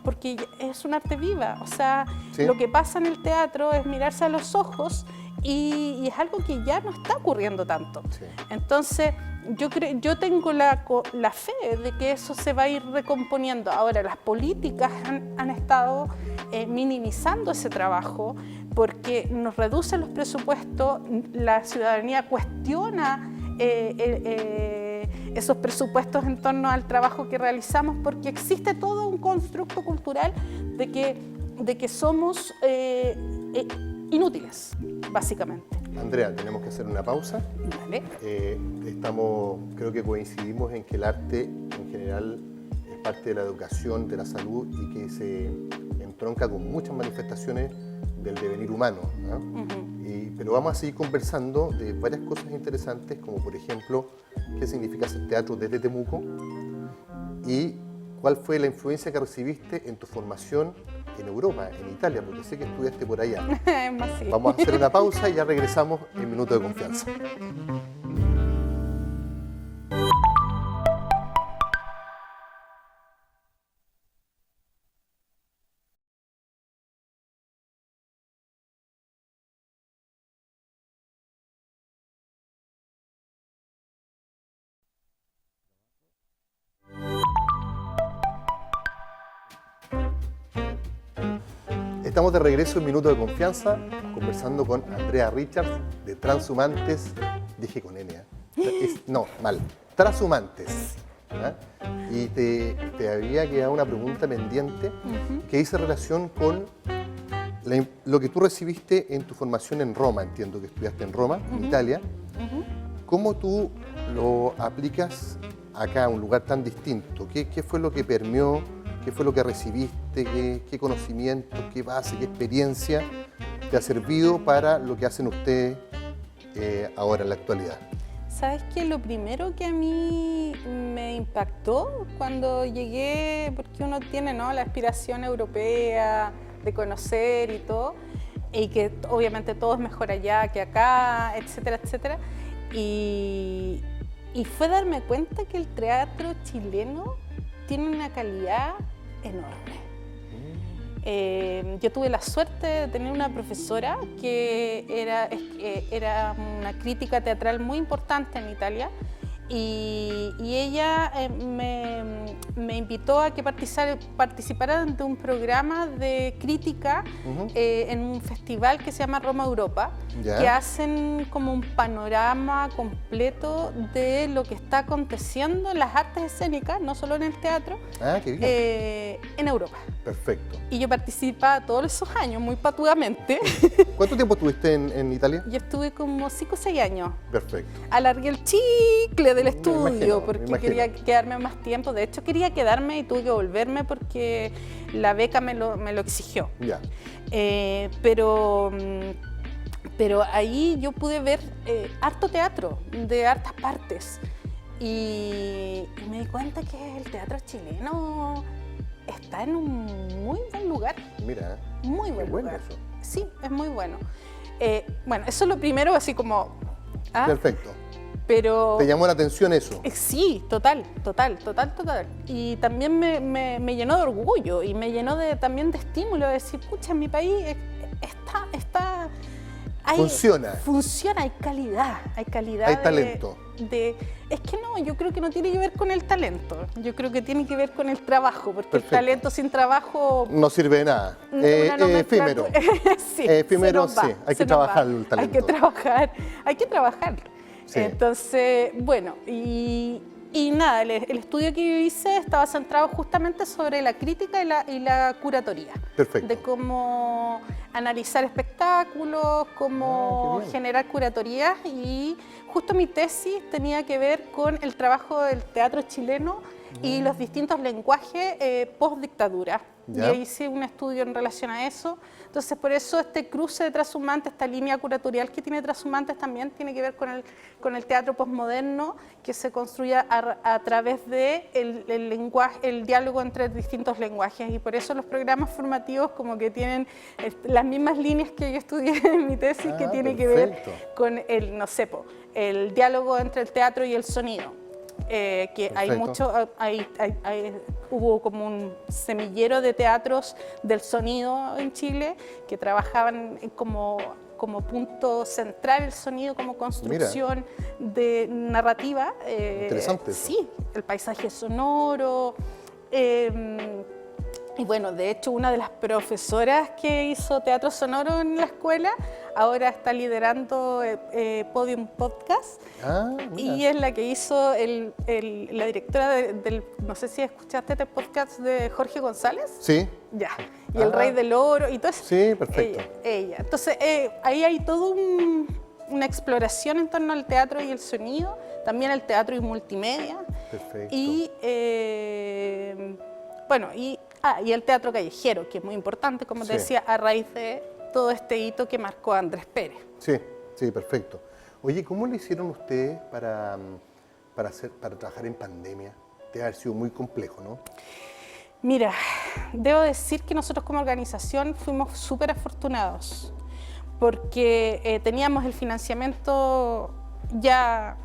porque es un arte viva. O sea, lo que pasa en el teatro es mirarse a los ojos y es algo que ya no está ocurriendo tanto. Sí. Entonces, yo tengo la fe de que eso se va a ir recomponiendo. Ahora, las políticas han estado minimizando ese trabajo porque nos reducen los presupuestos, la ciudadanía cuestiona esos presupuestos en torno al trabajo que realizamos, porque existe todo un constructo cultural de que somos inútiles, básicamente. Andrea, tenemos que hacer una pausa. Vale. Creo que coincidimos en que el arte en general es parte de la educación, de la salud y que se entronca con muchas manifestaciones del devenir humano, ¿no? Pero vamos a seguir conversando de varias cosas interesantes, como por ejemplo, qué significa hacer teatro desde Temuco y cuál fue la influencia que recibiste en tu formación en Europa, en Italia, porque sé que estudiaste por allá. Sí. Vamos a hacer una pausa y ya regresamos en Minuto de Confianza. Estamos de regreso en Minuto de Confianza, conversando con Andrea Richards de Transhumantes, dije con N, no, mal, Transhumantes. Y te había quedado una pregunta pendiente que hice relación con lo que tú recibiste en tu formación en Roma, entiendo que estudiaste en Roma, en Italia. ¿Cómo tú lo aplicas acá, a un lugar tan distinto? ¿Qué fue lo que permeó? ¿Qué fue lo que recibiste? ¿Qué conocimiento, qué base, qué experiencia te ha servido para lo que hacen ustedes ahora en la actualidad? ¿Sabes qué? Lo primero que a mí me impactó cuando llegué, porque uno tiene, ¿no?, la aspiración europea de conocer y todo, y que obviamente todo es mejor allá que acá, etcétera, etcétera, y fue darme cuenta que el teatro chileno tiene una calidad enorme. Yo tuve la suerte de tener una profesora que era una crítica teatral muy importante en Italia y ella me invitó a que participara de un programa de crítica en un festival que se llama Roma Europa, que hacen como un panorama completo de lo que está aconteciendo en las artes escénicas, no solo en el teatro, qué bien. En Europa. Perfecto. Y yo participaba todos esos años, muy patudamente. ¿Cuánto tiempo estuviste en Italia? Yo estuve como 5 o 6 años. Perfecto. Alargué el chicle del estudio me porque imagino. quería quedarme más tiempo. De hecho, quería quedarme y tuve que volverme porque la beca me lo exigió. Ya. Pero ahí yo pude ver harto teatro de hartas partes y me di cuenta que el teatro chileno está en un muy buen lugar. Mira, Muy buen bueno lugar. eso. Sí, es muy bueno. Bueno, eso es lo primero, así como... Perfecto. Pero... ¿Te llamó la atención eso? Sí, total. Y también me llenó de orgullo y me llenó también de estímulo, de decir, pucha, en mi país está Funciona. Funciona, hay calidad. Hay talento. Es que no, yo creo que no tiene que ver con el talento, yo creo que tiene que ver con el trabajo, porque Perfecto. el talento sin trabajo... No sirve de nada. Efímero. Sí, efímero, sí. Hay que trabajar el talento. Hay que trabajarlo. Sí. Entonces, bueno, y nada, el estudio que yo hice estaba centrado justamente sobre la crítica y la curatoría. Perfecto. De cómo analizar espectáculos, cómo generar curatorías, y justo mi tesis tenía que ver con el trabajo del teatro chileno y los distintos lenguajes post-dictadura. Ya. Y hice un estudio en relación a eso. Entonces, por eso este cruce de Transhumantes, esta línea curatorial que tiene Transhumantes también tiene que ver con el teatro postmoderno que se construye a través de el lenguaje, el diálogo entre distintos lenguajes. Y por eso los programas formativos como que tienen las mismas líneas que yo estudié en mi tesis, que tiene que ver con el diálogo entre el teatro y el sonido. Que hay mucho, hubo como un semillero de teatros del sonido en Chile que trabajaban como como punto central el sonido como construcción de narrativa. Interesante eso. Sí, el paisaje sonoro. Y bueno, de hecho, una de las profesoras que hizo teatro sonoro en la escuela ahora está liderando Podium Podcast. Y es la que hizo la directora del, no sé si escuchaste este podcast de Jorge González. Sí. Ya. Y El Rey del Oro y todo eso. Sí, perfecto. Ella. Entonces, ahí hay toda una exploración en torno al teatro y el sonido, también el teatro y multimedia. Perfecto. Y, bueno, y el teatro callejero, que es muy importante, como te decía, a raíz de todo este hito que marcó Andrés Pérez. Sí, sí, perfecto. Oye, ¿cómo le hicieron ustedes para trabajar en pandemia? Debe haber sido muy complejo, ¿no? Mira, debo decir que nosotros como organización fuimos súper afortunados, porque teníamos el financiamiento ya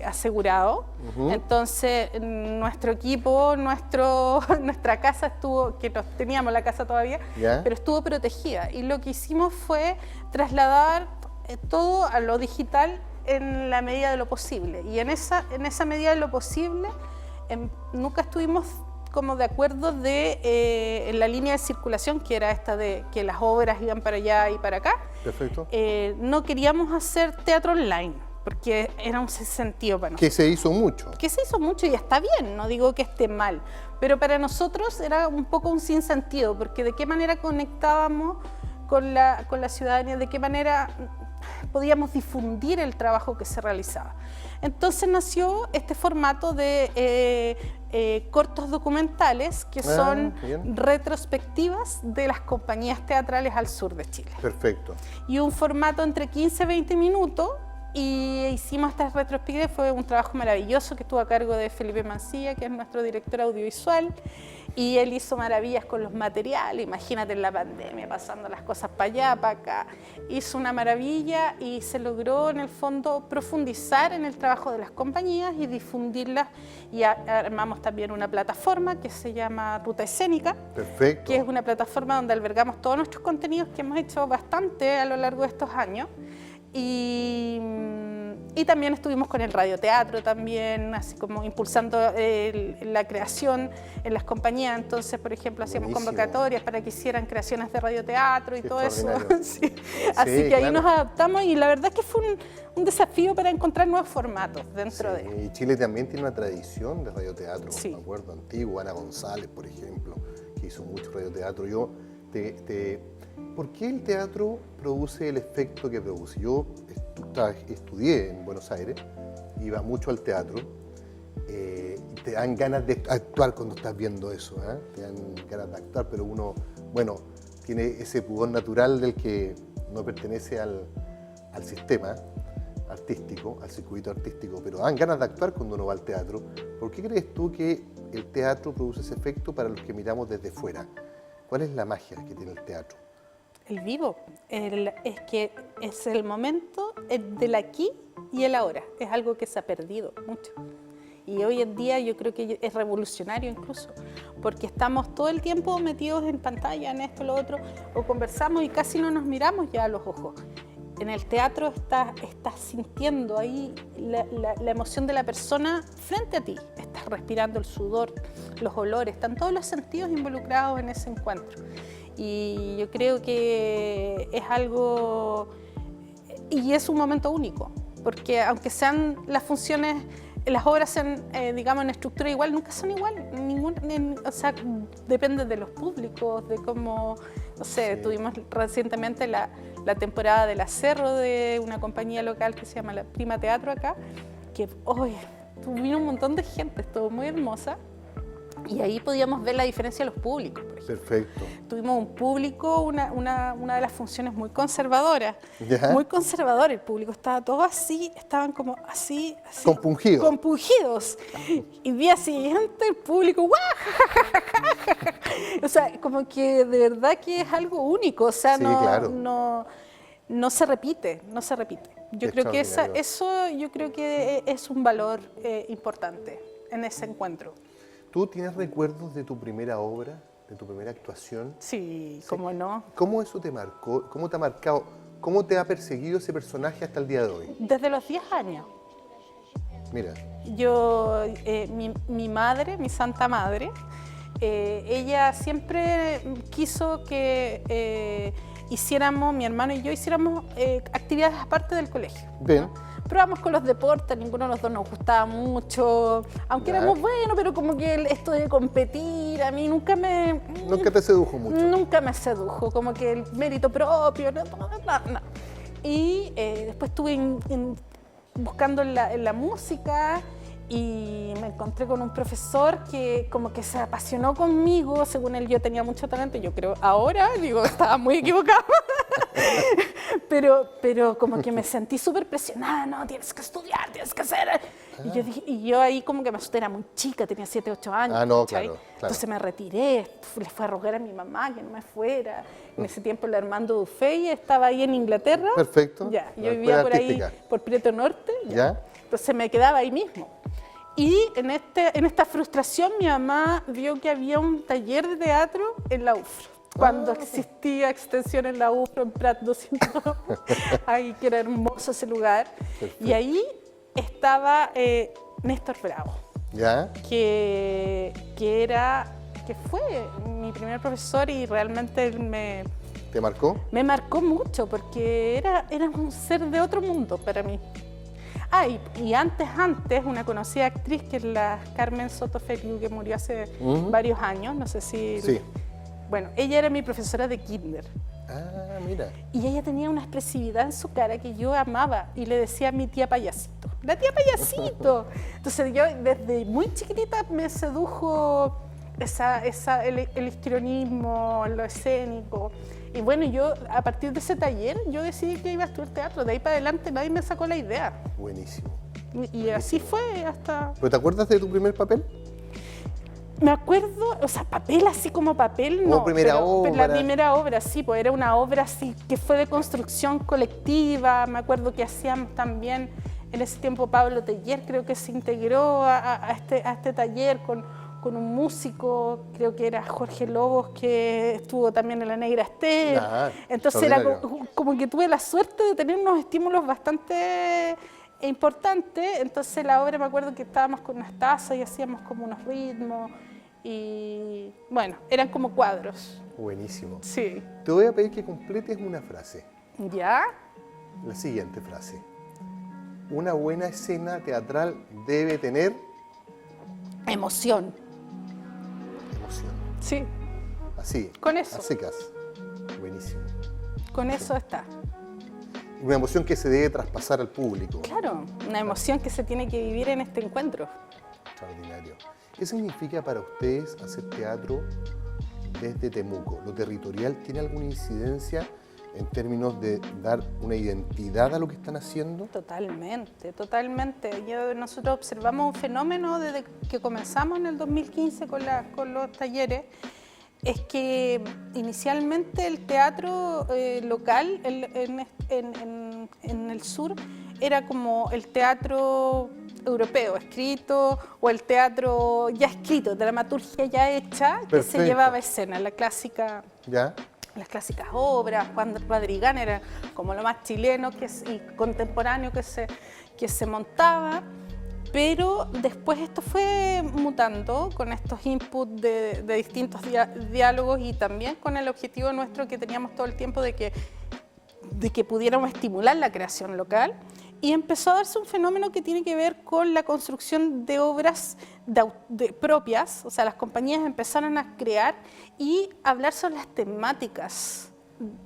asegurado. Entonces nuestro equipo, nuestra casa estuvo, que teníamos la casa todavía, pero estuvo protegida, y lo que hicimos fue trasladar todo a lo digital en la medida de lo posible, y en esa medida de lo posible nunca estuvimos como de acuerdo en la línea de circulación, que era esta de que las obras iban para allá y para acá. Perfecto. No queríamos hacer teatro online, porque era un sentido para nosotros. Que se hizo mucho. Que se hizo mucho y está bien, no digo que esté mal, pero para nosotros era un poco un sinsentido, porque de qué manera conectábamos con la ciudadanía, de qué manera podíamos difundir el trabajo que se realizaba. Entonces nació este formato de cortos documentales que son retrospectivas de las compañías teatrales al sur de Chile. Perfecto. Y un formato entre 15 y 20 minutos, y hicimos esta retrospectiva. Fue un trabajo maravilloso que estuvo a cargo de Felipe Mancilla, que es nuestro director audiovisual, y él hizo maravillas con los materiales. Imagínate en la pandemia, pasando las cosas para allá, para acá. Hizo una maravilla y se logró en el fondo profundizar en el trabajo de las compañías y difundirlas, y armamos también una plataforma que se llama Ruta Escénica. Perfecto. Que es una plataforma donde albergamos todos nuestros contenidos, que hemos hecho bastante a lo largo de estos años. Y también estuvimos con el radioteatro también, así como impulsando la creación en las compañías. Entonces, por ejemplo, hacíamos convocatorias para que hicieran creaciones de radioteatro y todo eso. Sí. Así que ahí nos adaptamos, y la verdad es que fue un desafío para encontrar nuevos formatos dentro de... Y Chile también tiene una tradición de radioteatro, sí. Me acuerdo, antiguo, Ana González, por ejemplo, que hizo mucho radioteatro. ¿Por qué el teatro produce el efecto que produce? Yo estudié en Buenos Aires, iba mucho al teatro, y te dan ganas de actuar cuando estás viendo eso, te dan ganas de actuar, pero uno, bueno, tiene ese pudor natural del que no pertenece al sistema artístico, al circuito artístico, pero dan ganas de actuar cuando uno va al teatro. ¿Por qué crees tú que el teatro produce ese efecto para los que miramos desde fuera? ¿Cuál es la magia que tiene el teatro? El vivo, es que es el momento del aquí y el ahora. Es algo que se ha perdido mucho. Y hoy en día yo creo que es revolucionario incluso, porque estamos todo el tiempo metidos en pantalla, en esto, lo otro, o conversamos y casi no nos miramos ya a los ojos. En el teatro estás sintiendo ahí la emoción de la persona frente a ti. Estás respirando el sudor, los olores, están todos los sentidos involucrados en ese encuentro. Y yo creo que es algo, y es un momento único, porque aunque sean las funciones, las obras sean, digamos, en estructura igual, nunca son igual. O sea, depende de los públicos, de cómo, no sé, sí. Tuvimos recientemente la temporada del Acerro de una compañía local que se llama La Prima Teatro acá, que vino un montón de gente, estuvo muy hermosa. Y ahí podíamos ver la diferencia de los públicos, por ejemplo. Perfecto. Tuvimos un público, una de las funciones muy conservadoras. ¿Ya? Muy conservador el público, estaba todo así, estaban como así. Compungidos. Compungidos. Y día siguiente el público, ¡guau! O sea, como que de verdad que es algo único, o sea, sí, claro. no se repite, no se repite. Yo creo que eso yo creo que es un valor importante en ese encuentro. ¿Tú tienes recuerdos de tu primera obra, de tu primera actuación? Sí, cómo no. ¿Cómo eso te marcó? ¿Cómo te ha marcado ¿Cómo te ha perseguido ese personaje hasta el día de hoy? Desde los 10 años. Mira, Yo, mi madre, mi santa madre, ella siempre quiso que hiciéramos, mi hermano y yo hiciéramos actividades aparte del colegio. ven, ¿no? Probamos con los deportes, ninguno de los dos nos gustaba mucho, aunque Ya. éramos buenos, pero como que esto de competir a mí nunca nunca te sedujo mucho. nunca me sedujo, como que el mérito propio, no. Y después estuve buscando en la música y me encontré con un profesor que como que se apasionó conmigo, según él yo tenía mucho talento, yo creo ahora, digo, estaba muy equivocado, pero como que me sentí súper presionada, no, tienes que estudiar, tienes que hacer... Y yo ahí como que me asusté, era muy chica, tenía 7, 8 años. Ah, no, ¿cachai? claro. Entonces me retiré, le fui a rogar a mi mamá que no me fuera. En ese tiempo el Armando Dufey estaba ahí en Inglaterra. Perfecto. Ya, La yo vivía escuela por artística. ahí, por Prieto Norte. ¿Ya? Entonces me quedaba ahí mismo. Y en esta frustración mi mamá vio que había un taller de teatro en la UFRO. Cuando existía extensión en la UFRO, en Prat 200, ahí que era hermoso ese lugar. Perfecto. Y ahí estaba Néstor Bravo, ¿Ya? que fue mi primer profesor y realmente él me ¿Te marcó? marcó mucho porque era un ser de otro mundo para mí. Ah, y antes, una conocida actriz que es la Carmen Soto Feliu, que murió hace varios años, no sé si... Sí. Bueno, ella era mi profesora de kinder Ah, mira. y ella tenía una expresividad en su cara que yo amaba y le decía a mi tía Payasito, ¡la tía Payasito! Entonces yo desde muy chiquitita me sedujo el histrionismo, lo escénico. Y bueno, yo a partir de ese taller yo decidí que iba a estudiar teatro, de ahí para adelante nadie me sacó la idea. Buenísimo. Y así fue hasta... ¿Pero te acuerdas de tu primer papel? Me acuerdo, o sea, papel así como papel, Como no. primera pero obra. la primera obra, sí, pues era una obra así que fue de construcción colectiva. Me acuerdo que hacíamos también, en ese tiempo Pablo Teller creo que se integró a este taller con un músico, creo que era Jorge Lobos, que estuvo también en La Negra Esther. Ah, Entonces era extraordinario. como que tuve la suerte de tener unos estímulos bastante importantes. Entonces la obra, me acuerdo que estábamos con unas tazas y hacíamos como unos ritmos y bueno, eran como cuadros. Buenísimo. Sí. Te voy a pedir que completes una frase. ¿Ya? La siguiente frase. Una buena escena teatral debe tener Emoción. emoción. Sí, Así. Con eso. A secas. Buenísimo. con eso está. Una emoción que se debe traspasar al público. Claro, una emoción que se tiene que vivir en este encuentro. Extraordinario. ¿Qué significa para ustedes hacer teatro desde Temuco? ¿Lo territorial tiene alguna incidencia en términos de dar una identidad a lo que están haciendo? Totalmente, totalmente. Nosotros observamos un fenómeno desde que comenzamos en el 2015 con los talleres, es que inicialmente el teatro local en el sur era como el teatro europeo escrito o el teatro ya escrito, dramaturgia ya hecha, que se Perfecto. llevaba a escena, la clásica... ¿Ya? Las clásicas obras, Juan Madrigal era como lo más chileno y contemporáneo que se montaba, pero después esto fue mutando con estos inputs de distintos diálogos y también con el objetivo nuestro que teníamos todo el tiempo de que pudiéramos estimular la creación local. Y empezó a darse un fenómeno que tiene que ver con la construcción de obras propias, o sea, las compañías empezaron a crear y hablar sobre las temáticas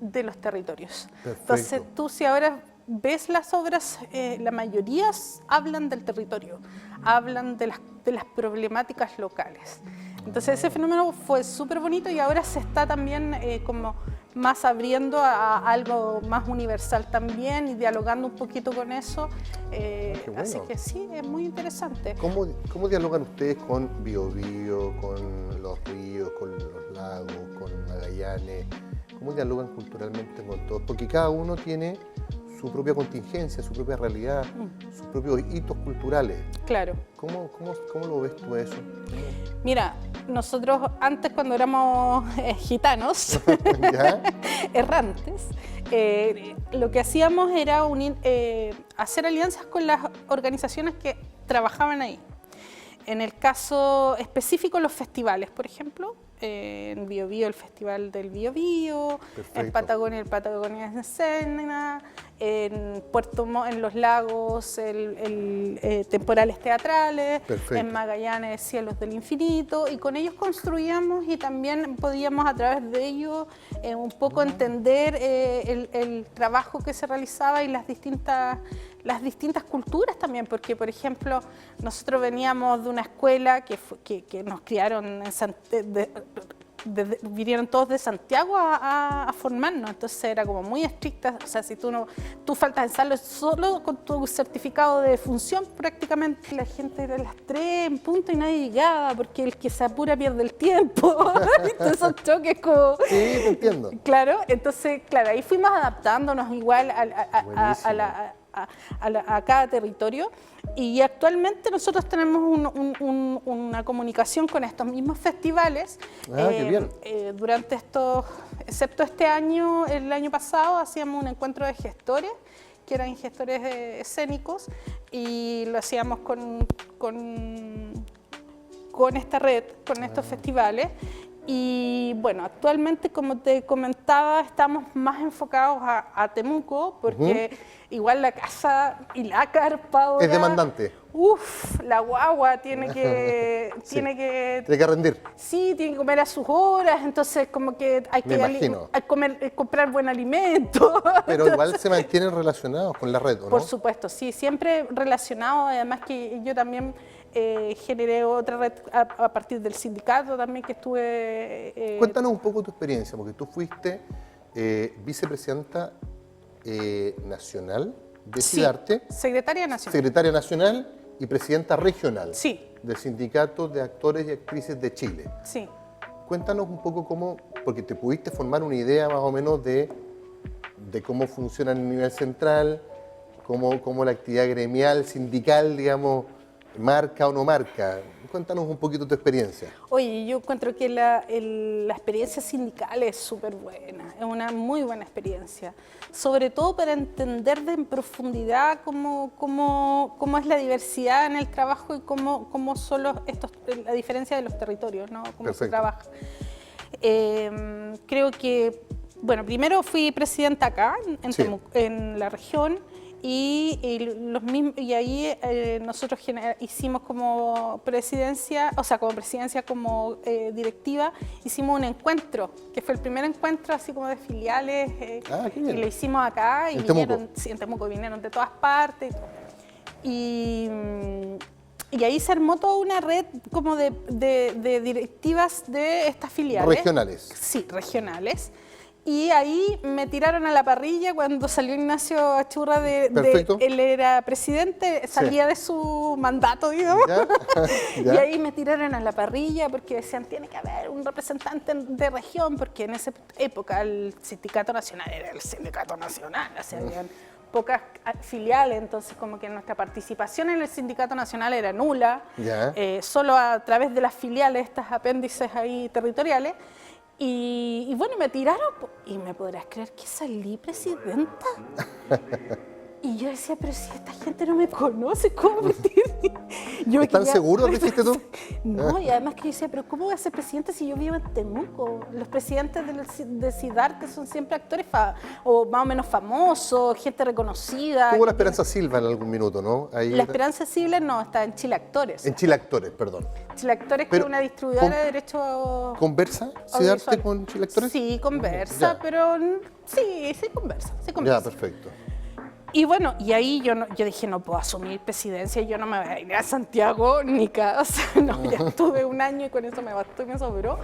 de los territorios. Perfecto. Entonces, tú si ahora ves las obras, la mayoría hablan del territorio, hablan de las problemáticas locales. Entonces, ese fenómeno fue súper bonito y ahora se está también como más abriendo a algo más universal también y dialogando un poquito con eso. Qué bueno. Así que sí, es muy interesante. ¿Cómo dialogan ustedes con Biobío, con los ríos, con los lagos, con Magallanes? ¿Cómo dialogan culturalmente con todos? Porque cada uno tiene su propia contingencia, su propia realidad, sus propios hitos culturales. Claro. ¿Cómo lo ves tú eso? Mira, nosotros antes cuando éramos gitanos, ¿Ya? errantes, lo que hacíamos era hacer alianzas con las organizaciones que trabajaban ahí. En el caso específico, los festivales, por ejemplo, en Biobío el Festival del Biobío, en Patagonia el Patagonia en Escena, en Puerto Montt, en Los Lagos, temporales teatrales, en Magallanes Cielos del Infinito, y con ellos construíamos y también podíamos a través de ellos un poco entender el trabajo que se realizaba y las distintas culturas también, porque por ejemplo nosotros veníamos de una escuela que nos criaron vinieron todos de Santiago a formarnos, entonces era como muy estricta, o sea, si tú faltas ensayo solo con tu certificado de función, prácticamente la gente era a las 3 en punto y nadie llegaba, porque el que se apura pierde el tiempo, entonces son choques como... Sí, te entiendo. Claro, entonces, claro, ahí fuimos adaptándonos igual a cada territorio, y actualmente nosotros tenemos una comunicación con estos mismos festivales. Qué bien. Durante excepto este año, el año pasado hacíamos un encuentro de gestores, que eran gestores escénicos, y lo hacíamos con esta red, con estos festivales. Y bueno, actualmente, como te comentaba, estamos más enfocados a Temuco, porque igual la casa y la carpa ahora, es demandante. La guagua tiene que rendir. Sí, tiene que comer a sus horas, entonces como que hay que comprar buen alimento. Pero igual se mantienen relacionados con la red, ¿o no? Por supuesto, sí, siempre relacionados, además que yo también generé otra red a partir del sindicato también que estuve... Cuéntanos un poco tu experiencia, porque tú fuiste vicepresidenta nacional de SIDARTE. Secretaria nacional. Secretaria nacional y presidenta regional. Sí. Del Sindicato de Actores y Actrices de Chile. Sí. Cuéntanos un poco cómo, porque te pudiste formar una idea más o menos de cómo funciona a nivel central, cómo la actividad gremial, sindical, digamos, marca o no marca. Cuéntanos un poquito tu experiencia. Oye, yo encuentro que la experiencia sindical es súper buena, es una muy buena experiencia, sobre todo para entender en profundidad cómo es la diversidad en el trabajo y cómo son la diferencia de los territorios, ¿no? Cómo se trabaja. Creo que, bueno, primero fui presidenta acá, en la región, y ahí nosotros hicimos como presidencia, como directiva, hicimos un encuentro, que fue el primer encuentro así como de filiales, y lo hicimos acá, y en Temuco vinieron de todas partes, y ahí se armó toda una red como de directivas de estas filiales. Regionales. Sí, regionales. Y ahí me tiraron a la parrilla cuando salió Ignacio Achurra él era presidente, salía de su mandato, digamos. Y ahí me tiraron a la parrilla porque decían, tiene que haber un representante de región, porque en esa época el Sindicato Nacional era el Sindicato Nacional, o sea, habían pocas filiales, entonces como que nuestra participación en el Sindicato Nacional era nula, solo a través de las filiales, estas apéndices ahí territoriales. Y bueno, me tiraron, y me podrás creer que salí presidenta. Y yo decía, pero si esta gente no me conoce, ¿cómo me tiran? ¿Están seguros, dijiste tú? No, y además que yo decía, pero ¿cómo voy a ser presidente si yo vivo en Temuco? Los presidentes de SIDARTE son siempre actores o más o menos famosos, gente reconocida. Hubo la Esperanza Silva en algún minuto, ¿no? La Esperanza Silva no, está en Chile Actores. En Chile Actores, perdón. Chile Actores, que es una distribuidora de derechos... ¿Conversa SIDARTE con Chile Actores? Sí, conversa, pero sí conversa. Ya, perfecto. Y bueno, y ahí yo dije, no puedo asumir presidencia, yo no me voy a ir a Santiago ni cada, o sea, no, ya estuve un año y con eso me bastó y me sobró.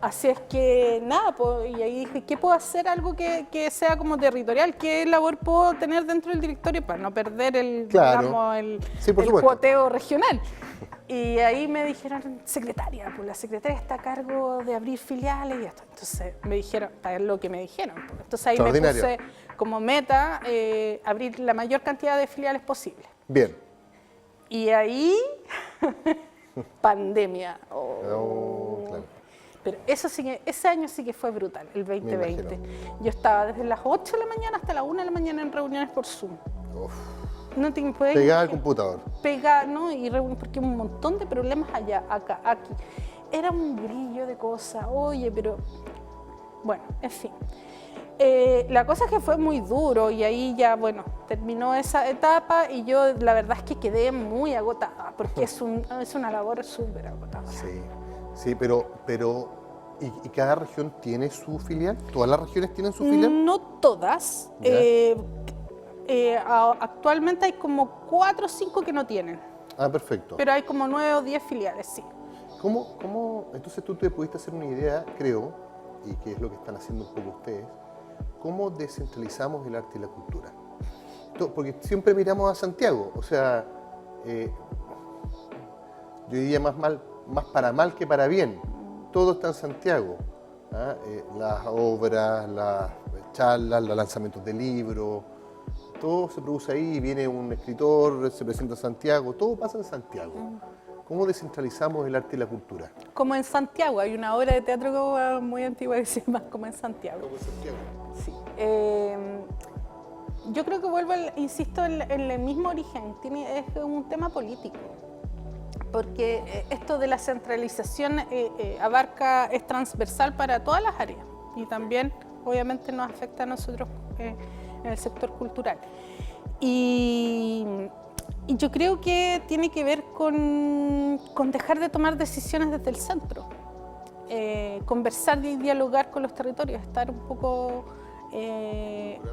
Así es que nada, y ahí dije, ¿qué puedo hacer? Algo que sea como territorial, ¿qué labor puedo tener dentro del directorio para no perder el cuoteo regional? Y ahí me dijeron, secretaria, pues la secretaria está a cargo de abrir filiales y esto. Entonces me dijeron, es lo que me dijeron. Entonces ahí me puse como meta abrir la mayor cantidad de filiales posible. Bien. Y ahí, pandemia. Claro. Pero eso sí ese año sí que fue brutal, el 2020. Yo estaba desde las 8 de la mañana hasta las 1 de la mañana en reuniones por Zoom. Uf. No te puedes Pegada al computador. Pegada, ¿no? Y porque un montón de problemas allá, acá, aquí. Era un brillo de cosas, oye, pero... Bueno, en fin. La cosa es que fue muy duro y ahí ya, bueno, terminó esa etapa y yo la verdad es que quedé muy agotada porque es una labor súper agotadora. Sí, sí, pero ¿y cada región tiene su filial? ¿Todas las regiones tienen su filial? No todas. Actualmente hay como 4 o 5 que no tienen. Ah, perfecto. Pero hay como 9 o 10 filiales, sí. Entonces tú te pudiste hacer una idea, creo, y que es lo que están haciendo un poco ustedes, cómo descentralizamos el arte y la cultura? Porque siempre miramos a Santiago, o sea, yo diría más para mal que para bien. Todo está en Santiago. ¿Ah? Las obras, las charlas, los lanzamientos de libros, todo se produce ahí, viene un escritor, se presenta en Santiago, todo pasa en Santiago. ¿Cómo descentralizamos el arte y la cultura? Como en Santiago, hay una obra de teatro muy antigua que se llama Como en Santiago. Como en Santiago. Sí. Yo creo que vuelvo, insisto, en el mismo origen, es un tema político, porque esto de la centralización es transversal para todas las áreas y también obviamente nos afecta a nosotros en el sector cultural. Y yo creo que tiene que ver con dejar de tomar decisiones desde el centro, conversar y dialogar con los territorios, estar un poco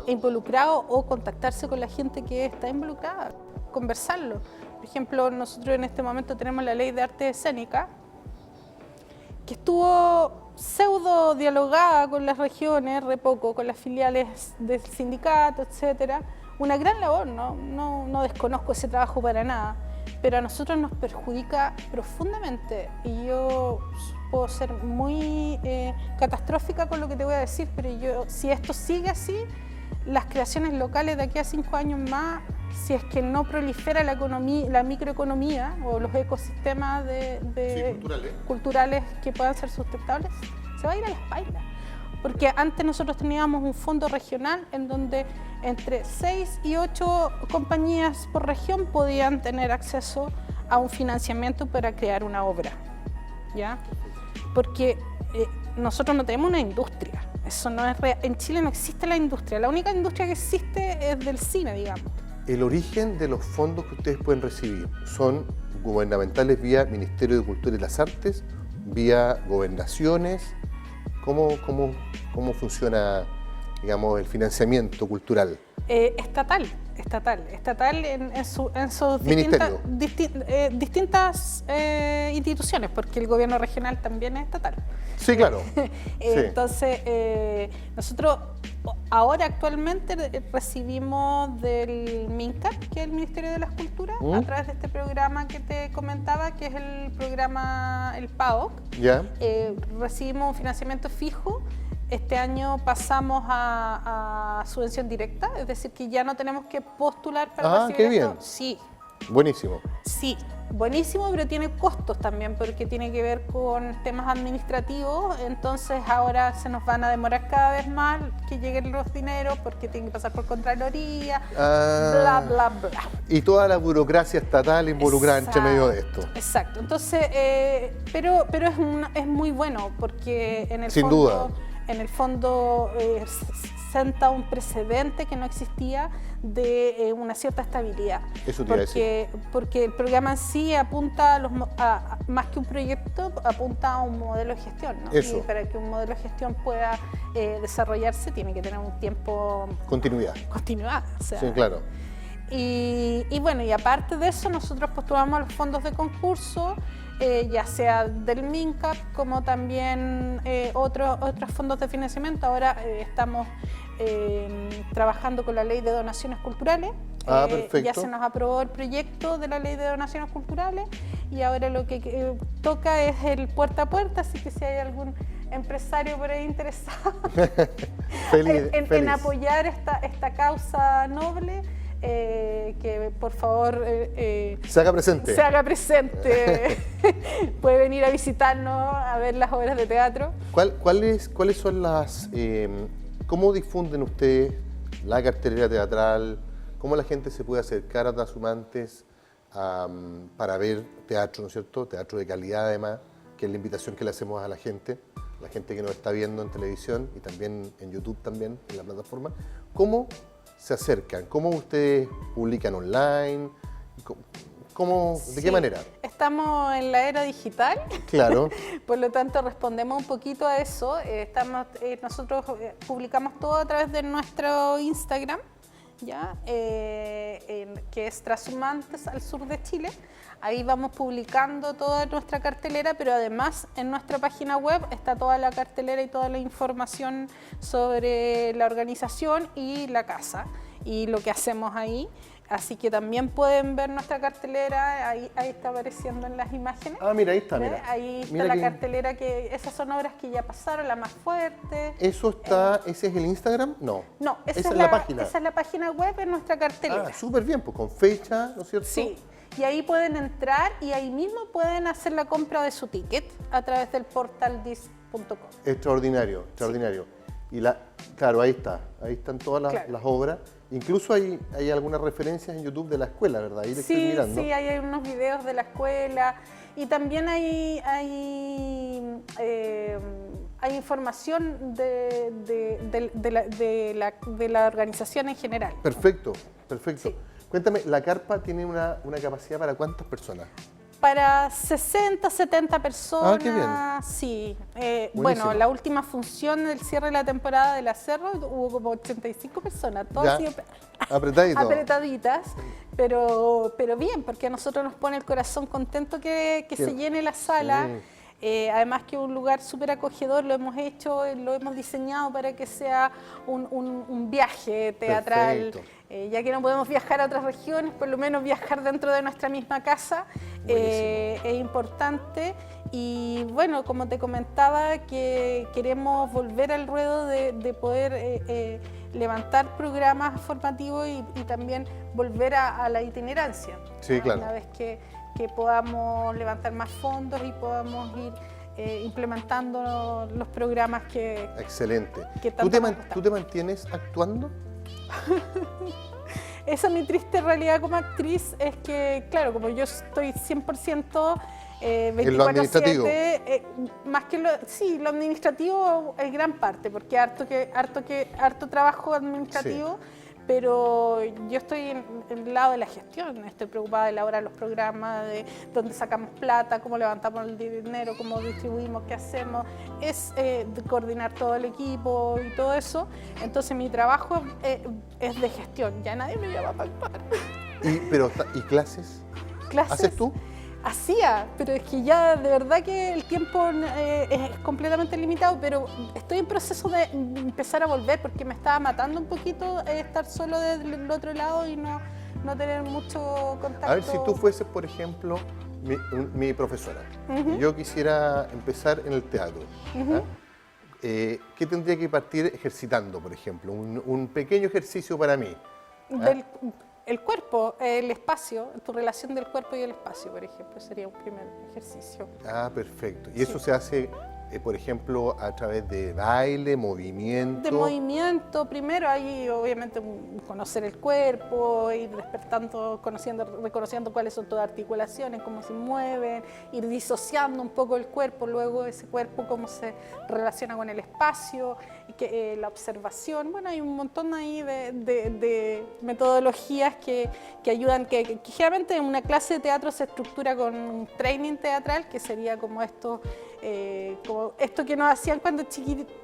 involucrado o contactarse con la gente que está involucrada, conversarlo. Por ejemplo, nosotros en este momento tenemos la ley de arte escénica, que estuvo pseudo dialogada con las regiones, re poco, con las filiales del sindicato, etcétera. Una gran labor, no desconozco ese trabajo para nada, pero a nosotros nos perjudica profundamente y yo puedo ser muy catastrófica con lo que te voy a decir, pero si esto sigue así, las creaciones locales de aquí a 5 años más, si es que no prolifera la microeconomía o los ecosistemas culturales que puedan ser sustentables, se va a ir a la espalda. Porque antes nosotros teníamos un fondo regional en donde entre 6 y 8 compañías por región podían tener acceso a un financiamiento para crear una obra, ¿ya? Porque nosotros no tenemos una industria, eso no es real. En Chile no existe la industria, la única industria que existe es del cine, digamos. El origen de los fondos que ustedes pueden recibir son gubernamentales vía Ministerio de Cultura y las Artes, vía gobernaciones. ¿Cómo funciona, digamos, el financiamiento cultural? Estatal en sus distintas instituciones, porque el gobierno regional también es estatal. Sí, claro. Entonces, nosotros ahora actualmente recibimos del MINCAP, que es el Ministerio de las Culturas, a través de este programa que te comentaba, que es el programa, el PAOC. ¿Ya? Recibimos un financiamiento fijo. Este año pasamos a subvención directa, es decir, que ya no tenemos que postular para recibir qué esto. bien. Sí. Buenísimo. Sí, buenísimo, pero tiene costos también, porque tiene que ver con temas administrativos, entonces ahora se nos van a demorar cada vez más que lleguen los dineros, porque tienen que pasar por Contraloría, bla, bla, bla. Y toda la burocracia estatal involucrada entre medio de esto. Exacto, entonces, pero es muy bueno, porque en el Sin fondo... duda. En el fondo senta un precedente que no existía de una cierta estabilidad. Eso te iba a decir. Porque el programa en sí apunta, más que un proyecto, apunta a un modelo de gestión, ¿no? Eso. Y para que un modelo de gestión pueda desarrollarse tiene que tener un tiempo... Continuidad. O sea, Sí, claro. Y bueno, y aparte de eso, nosotros postulamos a los fondos de concurso, ya sea del MINCAP como también otros fondos de financiamiento. Ahora estamos trabajando con la ley de donaciones culturales. Perfecto. Ya se nos aprobó el proyecto de la ley de donaciones culturales y ahora lo que toca es el puerta a puerta, así que si hay algún empresario por ahí interesado en apoyar esta causa noble, que por favor se haga presente. Se haga presente. puede venir a visitarnos, a ver las obras de teatro. ¿Cuáles son las... cómo difunden ustedes la cartelera teatral? ¿Cómo la gente se puede acercar a Trashumantes para ver teatro, ¿no es cierto? Teatro de calidad además, que es la invitación que le hacemos a la gente que nos está viendo en televisión y también en YouTube también, en la plataforma. ¿Cómo se acercan? ¿Cómo ustedes publican online? ¿De qué manera? Estamos en la era digital, claro. Por lo tanto respondemos un poquito a eso. Nosotros publicamos todo a través de nuestro Instagram, ¿ya? Que es Trashumantes al sur de Chile. Ahí vamos publicando toda nuestra cartelera, pero además en nuestra página web está toda la cartelera y toda la información sobre la organización y la casa y lo que hacemos ahí. Así que también pueden ver nuestra cartelera, ahí está apareciendo en las imágenes. Ah, mira, ahí está, mira. Ahí está la cartelera, esas son obras que ya pasaron, La Más Fuerte. ¿Eso está, ese es el Instagram? No. No, esa es la página. Esa es la página web en nuestra cartelera. Ah, súper bien, pues con fecha, ¿no es cierto? Sí, y ahí pueden entrar y ahí mismo pueden hacer la compra de su ticket a través del portal dis.com. Extraordinario, extraordinario. Sí. Y claro, ahí están todas las obras. Incluso hay algunas referencias en YouTube de la escuela, ¿verdad? Ahí estoy mirando. Sí, hay unos videos de la escuela y también hay información de la organización en general. Perfecto, perfecto. Sí. Cuéntame, ¿la carpa tiene una capacidad para cuántas personas? Para 60, 70 personas. Ah, qué bien. Sí. Bueno, la última función del cierre de la temporada de La Cerro hubo como 85 personas, todas apretaditas, pero bien, porque a nosotros nos pone el corazón contento que se llene la sala. Además que es un lugar súper acogedor, lo hemos hecho, lo hemos diseñado para que sea un viaje teatral. Ya que no podemos viajar a otras regiones, por lo menos viajar dentro de nuestra misma casa es importante. Y bueno, como te comentaba, que queremos volver al ruedo de poder levantar programas formativos y también volver a la itinerancia. Sí, claro. Una vez que podamos levantar más fondos y podamos ir implementando los programas que... Excelente. ¿Tú te mantienes actuando? Esa es mi triste realidad como actriz, es que, claro, como yo estoy 100% 24/7, más que lo administrativo es gran parte, porque harto trabajo administrativo. Sí. Pero yo estoy en el lado de la gestión, estoy preocupada de elaborar los programas, de dónde sacamos plata, cómo levantamos el dinero, cómo distribuimos, qué hacemos, es de coordinar todo el equipo y todo eso. Entonces mi trabajo es de gestión, ya nadie me llama para actuar. ¿Y clases? ¿Clases? ¿Haces tú? Hacía, pero es que ya de verdad que el tiempo es completamente limitado, pero estoy en proceso de empezar a volver porque me estaba matando un poquito estar solo del otro lado y no tener mucho contacto. A ver, si tú fueses, por ejemplo, mi profesora, y yo quisiera empezar en el teatro, ¿qué tendría que partir ejercitando, por ejemplo? Un pequeño ejercicio para mí. El cuerpo, el espacio, tu relación del cuerpo y el espacio, por ejemplo, sería un primer ejercicio. Ah, perfecto. ¿Y eso se hace, por ejemplo, a través de baile, movimiento? De movimiento, primero ahí obviamente conocer el cuerpo, ir despertando, reconociendo cuáles son tus articulaciones, cómo se mueven, ir disociando un poco el cuerpo, luego ese cuerpo cómo se relaciona con el espacio, la observación. Bueno, hay un montón ahí de metodologías que ayudan, que generalmente en una clase de teatro se estructura con un training teatral, que sería como esto que nos hacían cuando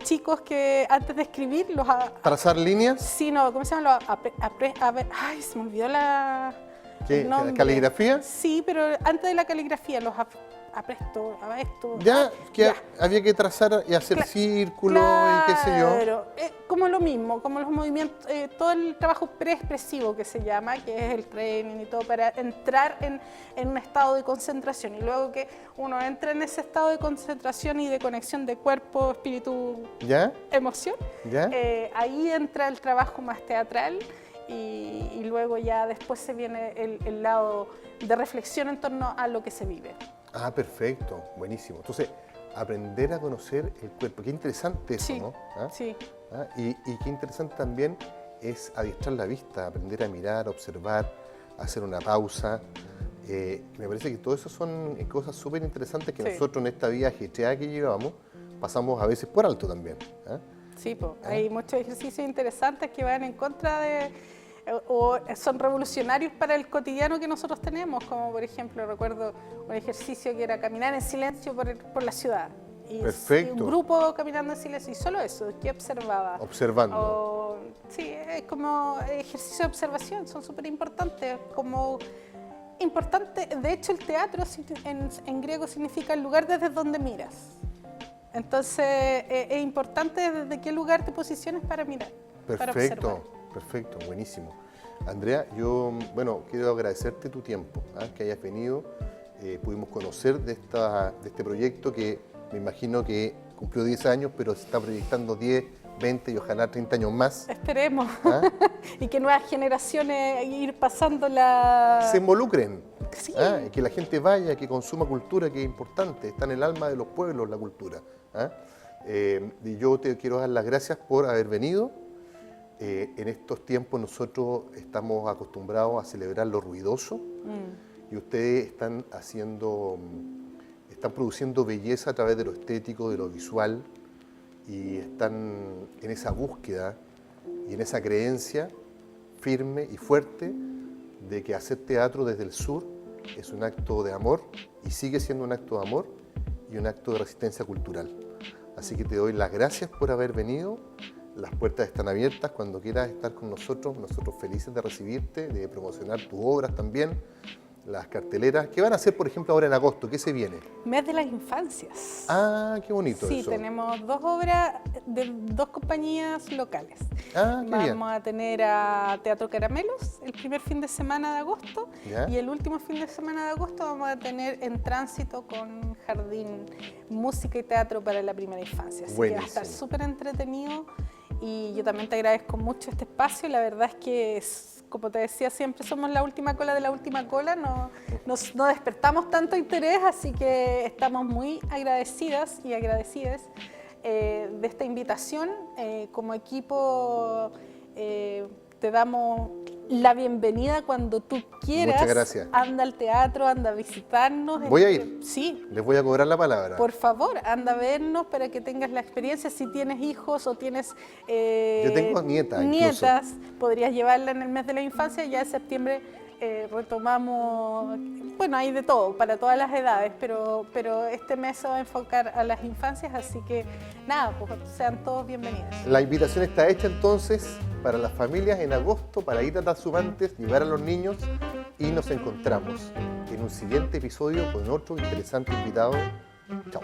chicos, que antes de escribir ¿trazar líneas? Sí, no, ¿cómo se llama? Ay, se me olvidó el nombre. ¿Caligrafía? Sí, pero antes de la caligrafía, los apresto, había que trazar y hacer círculos y qué sé yo. Claro, como lo mismo, como los movimientos, todo el trabajo preexpresivo que se llama, que es el training y todo, para entrar en un estado de concentración. Y luego que uno entra en ese estado de concentración y de conexión de cuerpo, espíritu, emoción, ahí entra el trabajo más teatral. Y luego ya después se viene el lado de reflexión en torno a lo que se vive. Ah, perfecto, buenísimo. Entonces, aprender a conocer el cuerpo. Qué interesante eso, Sí, ¿no? ¿Ah? sí, Y qué interesante también es adiestrar la vista, aprender a mirar, observar, hacer una pausa. Me parece que todo eso son cosas súper interesantes que sí. nosotros en esta vida ajetreada que llevamos pasamos a veces por alto también. ¿Ah? Sí, po. Hay muchos ejercicios interesantes que van en contra de, o son revolucionarios para el cotidiano que nosotros tenemos, como por ejemplo, recuerdo un ejercicio que era caminar en silencio por la ciudad. Y un Perfecto. grupo caminando en silencio, y solo eso, ¿qué observaba? Observando. Sí, es como ejercicio de observación, son súper importantes, como importante, de hecho el teatro en griego significa el lugar desde donde miras. Entonces, es importante desde qué lugar te posiciones para mirar, para observar. Perfecto, buenísimo. Andrea, yo, bueno, quiero agradecerte tu tiempo, que hayas venido. Pudimos conocer de este proyecto que me imagino que cumplió 10 años, pero se está proyectando 10, 20 y ojalá 30 años más. Esperemos. ¿Ah? Y que nuevas generaciones ir pasando la... Se involucren. Sí. Y que la gente vaya, que consuma cultura, que es importante, está en el alma de los pueblos la cultura. Y yo te quiero dar las gracias por haber venido. En estos tiempos nosotros estamos acostumbrados a celebrar lo ruidoso y ustedes están produciendo belleza a través de lo estético, de lo visual, y están en esa búsqueda y en esa creencia firme y fuerte de que hacer teatro desde el sur es un acto de amor y sigue siendo un acto de amor y un acto de resistencia cultural. Así que te doy las gracias por haber venido. Las puertas están abiertas cuando quieras estar con nosotros felices de recibirte, de promocionar tus obras también, las carteleras. ¿Qué van a hacer, por ejemplo, ahora en agosto? ¿Qué se viene? Mes de las infancias. Ah, qué bonito Sí, eso. tenemos 2 obras de 2 compañías locales. Ah, qué bien. Vamos a tener a Teatro Caramelos el primer fin de semana de agosto. ¿Ya? Y el último fin de semana de agosto vamos a tener En Tránsito con Jardín Música y Teatro para la Primera Infancia. Así que va a estar súper entretenido. Y yo también te agradezco mucho este espacio. La verdad es que, como te decía, siempre somos la última cola de la última cola. No despertamos tanto interés, así que estamos muy agradecidas y agradecidas de esta invitación. Como equipo te damos la bienvenida cuando tú quieras. Muchas gracias. Anda al teatro, anda a visitarnos. Voy a ir. Sí. Les voy a cobrar la palabra. Por favor, anda a vernos para que tengas la experiencia. Si tienes hijos o tienes Yo tengo nietas podrías llevarla en el mes de la infancia. Ya en septiembre retomamos, bueno, hay de todo, para todas las edades, pero este mes se va a enfocar a las infancias, así que nada, pues sean todos bienvenidos. La invitación está hecha entonces para las familias en agosto, para ir a Tazubantes, llevar a los niños, y nos encontramos en un siguiente episodio con otro interesante invitado. Chao.